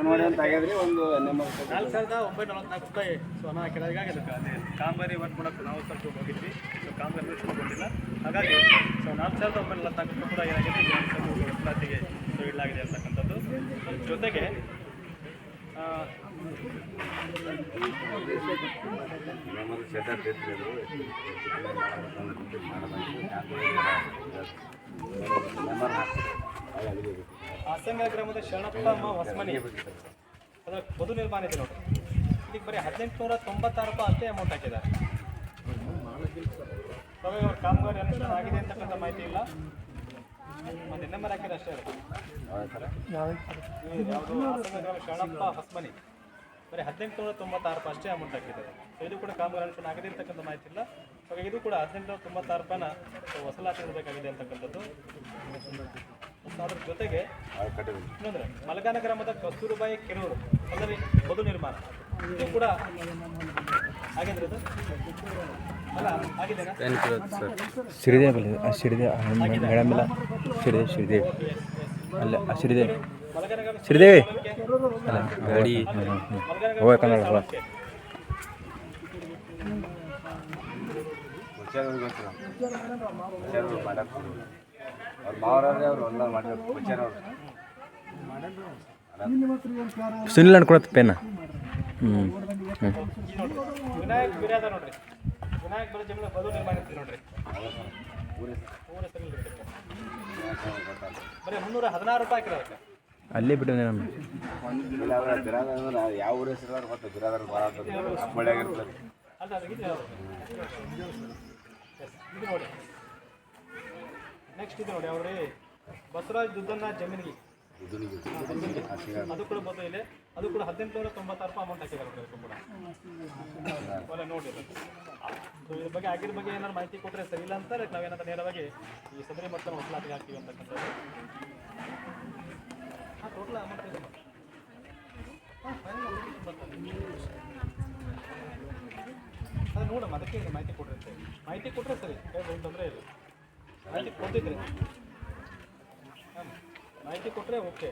ನೋಡಿ ಅಂತ ಆಗ್ಯದ್ರಿ ಒಂದು 4,944 ರೂಪಾಯಿ ಸೊ ಹಣ ಹಾಕಿದಾಗ ಅದಕ್ಕೆ ಕಾಮಗಾರಿ ವರ್ಕ್ ಮಾಡೋಕ್ಕೆ ನಾವು ಸ್ವಲ್ಪ ಹೋಗಿದ್ವಿ. ಸೊ ಕಾಮಗಾರಿ ಕೊಟ್ಟಿಲ್ಲ. ಹಾಗಾಗಿ ಸೊ 4,944 ರೂಪಾಯಿ ಕೂಡ ಏನಾಗಿದೆ ವಸೂಲಾತಿಗೆ ಸೊ ಇಡಲಾಗಿದೆ ಅಂತಕ್ಕಂಥದ್ದು. ಜೊತೆಗೆ ಆಸಂಗ ಗ್ರಾಮದ ಶರಣಪ್ಪ ಹೊಸಮನಿ ಅದರ ಬದು ನಿರ್ಮಾಣ ಇದೆ ನೋಡಿ. ಇದಕ್ಕೆ ಬರೀ 1,896 ರೂಪಾಯಿ ಅಷ್ಟೇ ಅಮೌಂಟ್ ಹಾಕಿದ್ದಾರೆ. ಅವ್ರ ಕಾಮಗಾರಿ ಅನುಷ್ಠಾನ ಆಗಿದೆ ಅಂತಕ್ಕಂಥ ಮಾಹಿತಿ ಇಲ್ಲ. ಒಂದು NMR ಹಾಕಿದ್ರೆ ಅಷ್ಟೇ ಯಾವುದು ಆಸಂಗ ಗ್ರಾಮ ಶರಣಪ್ಪ ಹೊಸಮನಿ ಬರೀ 1,896 ರೂಪಾಯಿ ಅಷ್ಟೇ ಅಮೌಂಟ್ ಹಾಕಿದ್ದಾರೆ. ಇದು ಕೂಡ ಕಾಮಗಾರಿ ಅನುಷ್ಠಾನ ಆಗಿದೆ ಅಂತಕ್ಕಂಥ ಮಾಹಿತಿ ಇಲ್ಲ. ಹಾಗಾಗಿ ಇದು ಕೂಡ 1,896 ರೂಪಾಯಿನ ವಸೂಲಾತಿ ಇರಬೇಕಾಗಿದೆ ಅಂತಕ್ಕಂಥದ್ದು. ಅದ್ರ ಜೊತೆಗೆ ಇನ್ನೊಂದ್ರೆ ಮಲಗಾನ ಗ್ರಾಮದ ಕಸ್ತೂರುಬಾಯಿ ಕೆರೂರು ಅದರಲ್ಲಿ ಬದು ನಿರ್ಮಾಣ ಇದು ಕೂಡ ಹಾಗೇಂದ್ರೆ ಅದು ಅಲ್ಲ ಆಗಿದೆನಾ? ಸಿರಿದೆ ಸಿರಿದೆ ಮೇಡಮ್ ಇಲ್ಲ ಸಿರಿದೆ ಸಿರಿದೆ ಅಲ್ಲ ಸಿರಿದೆ ಮಲಗಾನ ಗ್ರಾಮ ಸಿರಿದೇವಿ ಅಲ್ಲ ಗಾಡಿ ಹೋಗ ಕನ್ನಡ ಅವ್ರು ಮಾವರವ್ರೆ ಅವರು ಎಲ್ಲ ಮಾಡಬೇಕು ಅವರು ಸುನಿಲ್ ಅನ್ಕೊಳತ್ತೆ ಪೇನ ವಿನಾಯಕ್ ಬಿರ್ಯಾದ ನೋಡ್ರಿ. ವಿನಾಯಕ್ ಬರೋ ಜಮೀನು ಬದು ನಿರ್ಮಾಣ ಇರ್ತೀವಿ ನೋಡ್ರಿ. ಬರೀ 316 ರೂಪಾಯಿ ಹಾಕಿರೋ ಅದಕ್ಕೆ ಅಲ್ಲೇ ಬಿಟ್ಟಿದೆ ನಮ್ಮ ಬಿರಾದರ್ ಯಾವ ಊರ ಹೆಸರು ಗೊತ್ತ ಬಿರಾದರ್ ಭಾಳ ಬಳ್ಳಿಯಾಗಿರ್ತದೆ. ಅಲ್ಲ ಅದು ಇದು ಯಾವುದು? ಇದು ನೋಡಿ ನೆಕ್ಸ್ಟ್ ಇದು ನೋಡಿ ಅವ್ರಿ ಬಸವರಾಜ್ ದುದ್ದನ್ನ ಜಮೀನಿಗೆ ಅದು ಕೂಡ ಬಂದು ಇಲ್ಲಿ ಅದು ಕೂಡ 1896 ಅಮೌಂಟ್ ಹಾಕಿದ್ದಾರೆ ಅದಕ್ಕೂ ಕೂಡ ಒಳ್ಳೆ ನೋಡಿ ಇದ್ರ ಬಗ್ಗೆ ಆಗಿರ ಬಗ್ಗೆ ಏನಾದ್ರು ಮಾಹಿತಿ ಕೊಟ್ಟರೆ ಸರಿ ಇಲ್ಲ ಅಂತ ನಾವೇನಾದ್ರೂ ನೇರವಾಗಿ ಈ ಸದರಿ ಮೊತ್ತ ವಸೂಲಾತಿಗೆ ಹಾಕ್ತೀವಿ ಅಂತಕ್ಕಂಥದ್ದು ಟೋಟಲ್ ಅಮೌಂಟ್ ಇದೆ ಅದು ನೋಡಮ್ಮ ಅದಕ್ಕೆ ಮಾಹಿತಿ ಕೊಟ್ಟರೆ ಸರಿ ಮಾಹಿತಿ ಕೊಟ್ಟರೆ ಸರಿ ಹೇಳ್ಬೋದು ತೊಂದರೆ ಇಲ್ಲ ಮಾಹಿತಿ ಕೊಟ್ಟಿದ್ರಿ ಮಾಹಿತಿ ಕೊಟ್ಟರೆ ಓಕೆ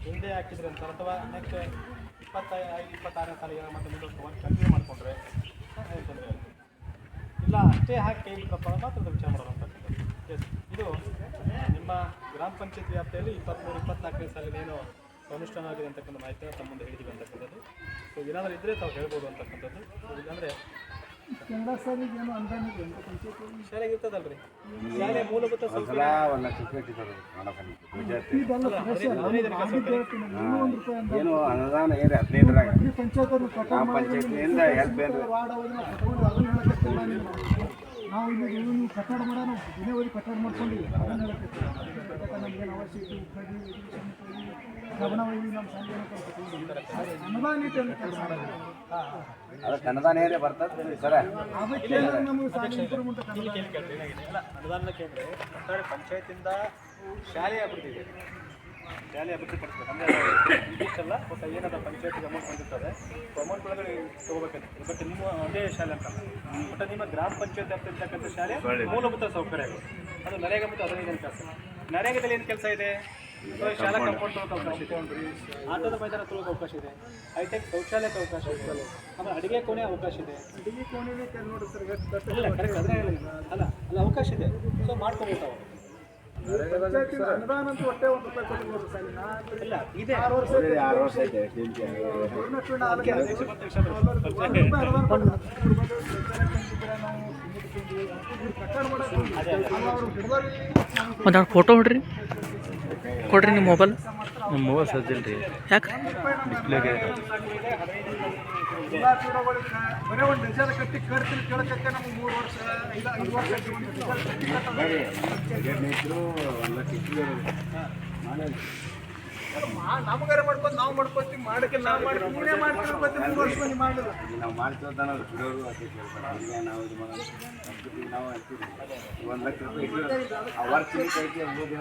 ಹಿಂದೆ ಹಾಕಿದ್ರಿ ಅಂತ ಅಥವಾ ನೆಕ್ಸ್ಟ್ 25-26ನೇ ಸಾಲಿಗೆ ಮತ್ತೆ ಮುಂದುವರ್ಸ್ಕೊಂಡು ಕಂಟಿನ್ಯೂ ಮಾಡಿಕೊಂಡ್ರೆ ಏನು ತೊಂದರೆ ಇಲ್ಲ ಇಲ್ಲ ಅಷ್ಟೇ ಹಾಕಿ ಕೈ ಬಿಟ್ಟಪ್ಪ ಮಾತ್ರ ವಿಚಾರ ಮಾಡೋದಂತಕ್ಕಂಥದ್ದು ಎಸ್ ಇದು ನಿಮ್ಮ ಗ್ರಾಮ ಪಂಚಾಯತ್ ವ್ಯಾಪ್ತಿಯಲ್ಲಿ 23-24ನೇ ಸಾಲಿನ ಏನು ಅನುಷ್ಠಾನ ಆಗಿದೆ ಅಂತಕ್ಕಂಥ ಮಾಹಿತಿಯನ್ನು ತಮ್ಮ ಮುಂದೆ ಹೇಳಿದ್ದೀವಿ ಅಂತಕ್ಕಂಥದ್ದು ಸೊ ಏನಾದರೂ ಇದ್ದರೆ ತಾವು ಹೇಳ್ಬೋದು ಅಂತಕ್ಕಂಥದ್ದು ಇಲ್ಲಾಂದರೆ ಶಾಲೆಗೆ ಇರ್ತದಲ್ರಿ ಶಾಲೆ ಮೂಲಭೂತ ಸೌಕರ್ಯ ಏನು ಅನುದಾನ ಏನು 15ರಾಗ ಗ್ರಾಮ ಪಂಚಾಯತಿಯಿಂದ ಹೆಲ್ಪ್ ಏನು ನಾವು ಇಲ್ಲಿ ಕಟ್ಟಡ ಮಾಡೋಣ ದಿನೇ ಓದಿ ಕಟ್ಟಡ ಮಾಡ್ಕೊಂಡಿವಿ ನಮಗೇನು ಅವಶ್ಯಕತೆ ಗಮನವಾಗಿ ನಮ್ಮ ಸಂಘ ಅನುದಾನ ನೀತಿ ಅಂತ ಕೆಲಸ ಮಾಡೋದು ಅದಕ್ಕೆ ಅನುದಾನ ಏನೇ ಬರ್ತದೆ ಸರ ಅದಕ್ಕೆ ನಮಗೆ ಇಂಪ್ರೂವ್ಮೆಂಟ್ ಅಲ್ಲ ಅನುದಾನ ಕೇಂದ್ರ ಒಟ್ಟಾರೆ ಪಂಚಾಯತಿಂದ ಶಾಲೆ ಅಭಿವೃದ್ಧಿ ಇದೆ ಶಾಲೆ ಅಭಿವೃದ್ಧಿ ಪಡಿಸ್ಬೇಕು ಅಂದರೆ ಇದಿಷ್ಟಲ್ಲ ಬಟ್ ಏನದ ಪಂಚಾಯತಿಗೆ ಅಮೌಂಟ್ ಬಂದಿರ್ತದೆ ಅಮೌಂಟ್ ಒಳಗಡೆ ತೊಗೋಬೇಕಂತ ಬಟ್ ನಿಮ್ಮ ಒಂದೇ ಶಾಲೆ ಅಂತಲ್ಲ ಬಟ್ ನಿಮ್ಮ ಗ್ರಾಮ ಪಂಚಾಯತ್ ಆಗ್ತಿರ್ತಕ್ಕಂಥ ಶಾಲೆ ಮೂಲಭೂತ ಸೌಕರ್ಯಗಳು ಅದು ನರೇಗಾ ಮತ್ತು 15ನೇ ಕೆಲಸ ನರೇಗಾದಲ್ಲಿ ಏನು ಕೆಲಸ ಇದೆ ಶಾಲಾ ಕಂಪೌಂಡ್ ತೊಗೊಳಕ್ಕೆ ಅವಕಾಶ ಇದೆ ಆಟದ ಮೈದಾನ ತೊಗೊಳಕ್ಕೆ ಅವಕಾಶ ಇದೆ ಹೈಟೆಕ್ ಶೌಚಾಲಯಕ್ಕೆ ಅವಕಾಶ ಇದೆ ಆಮೇಲೆ ಅಡುಗೆ ಕೋಣೆ ಅವಕಾಶ ಇದೆ ಅಡಿಗೆ ಕೋಣೆನೇ ನೋಡಿ ಸರ್ ಇಲ್ಲ ಕರೆಕ್ಟ್ ಅದೇ ಅಲ್ಲ ಅಲ್ಲ ಅವಕಾಶ ಇದೆ ಸೊ ಮಾಡ್ಕೋಬೇಕು ಅವರು ಅನುದಾನ ಅಂತ ಒಟ್ಟೆ ₹1 ಕೊಟ್ಟಿರ್ಬೋದು ಸಾಲಿನ ಇಲ್ಲ ಇದೆ 6 ವರ್ಷ 6 ವರ್ಷ ಐತೆ ಒಂದು ಫೋಟೋ ಹೊಡ್ರಿ ಕೊಡ್ರಿ ನಿಮ್ಮ ಮೊಬೈಲ್ ನಮ್ಮ ಮೊಬೈಲ್ ಸಜ್ಜಿಲ್ಲ ರೀ ಯಾಕೆ ಡಿಸ್ಪ್ಲೇಗೆ ಬರೀ ಒಂದು ನಿಜಾದ ಕಟ್ಟಿ ಕಟ್ತೀನಿ ಕೇಳಕ್ಕೆ ನಮ್ಗೆ 3 ವರ್ಷ 5 ವರ್ಷ ನಮಗಾರ ಮಾಡ್ಕೊಂಡು ನಾವು ಮಾಡ್ಕೊತೀವಿ ಮಾಡಕ್ಕೆ ನಾವು ಮಾಡ್ತೀವಿ ನೀನೇ ಮಾಡ್ತೀವಿ 3 ವರ್ಷ ನೀವು ಮಾಡಿಲ್ಲ ನಾವು ಮಾಡ್ತೀವಿ ನಾವು ಬಿಡೋರು ಅದೇ ಕೇಳ್ತಾರೆ ಅವ್ರಿಗೆ ನಾವು ಇದು ಮಾಡೋದು ನಾವು ಅಂತೀವಿ 1 ಲಕ್ಷ ರೂಪಾಯಿ ಆ ವರ್ಷ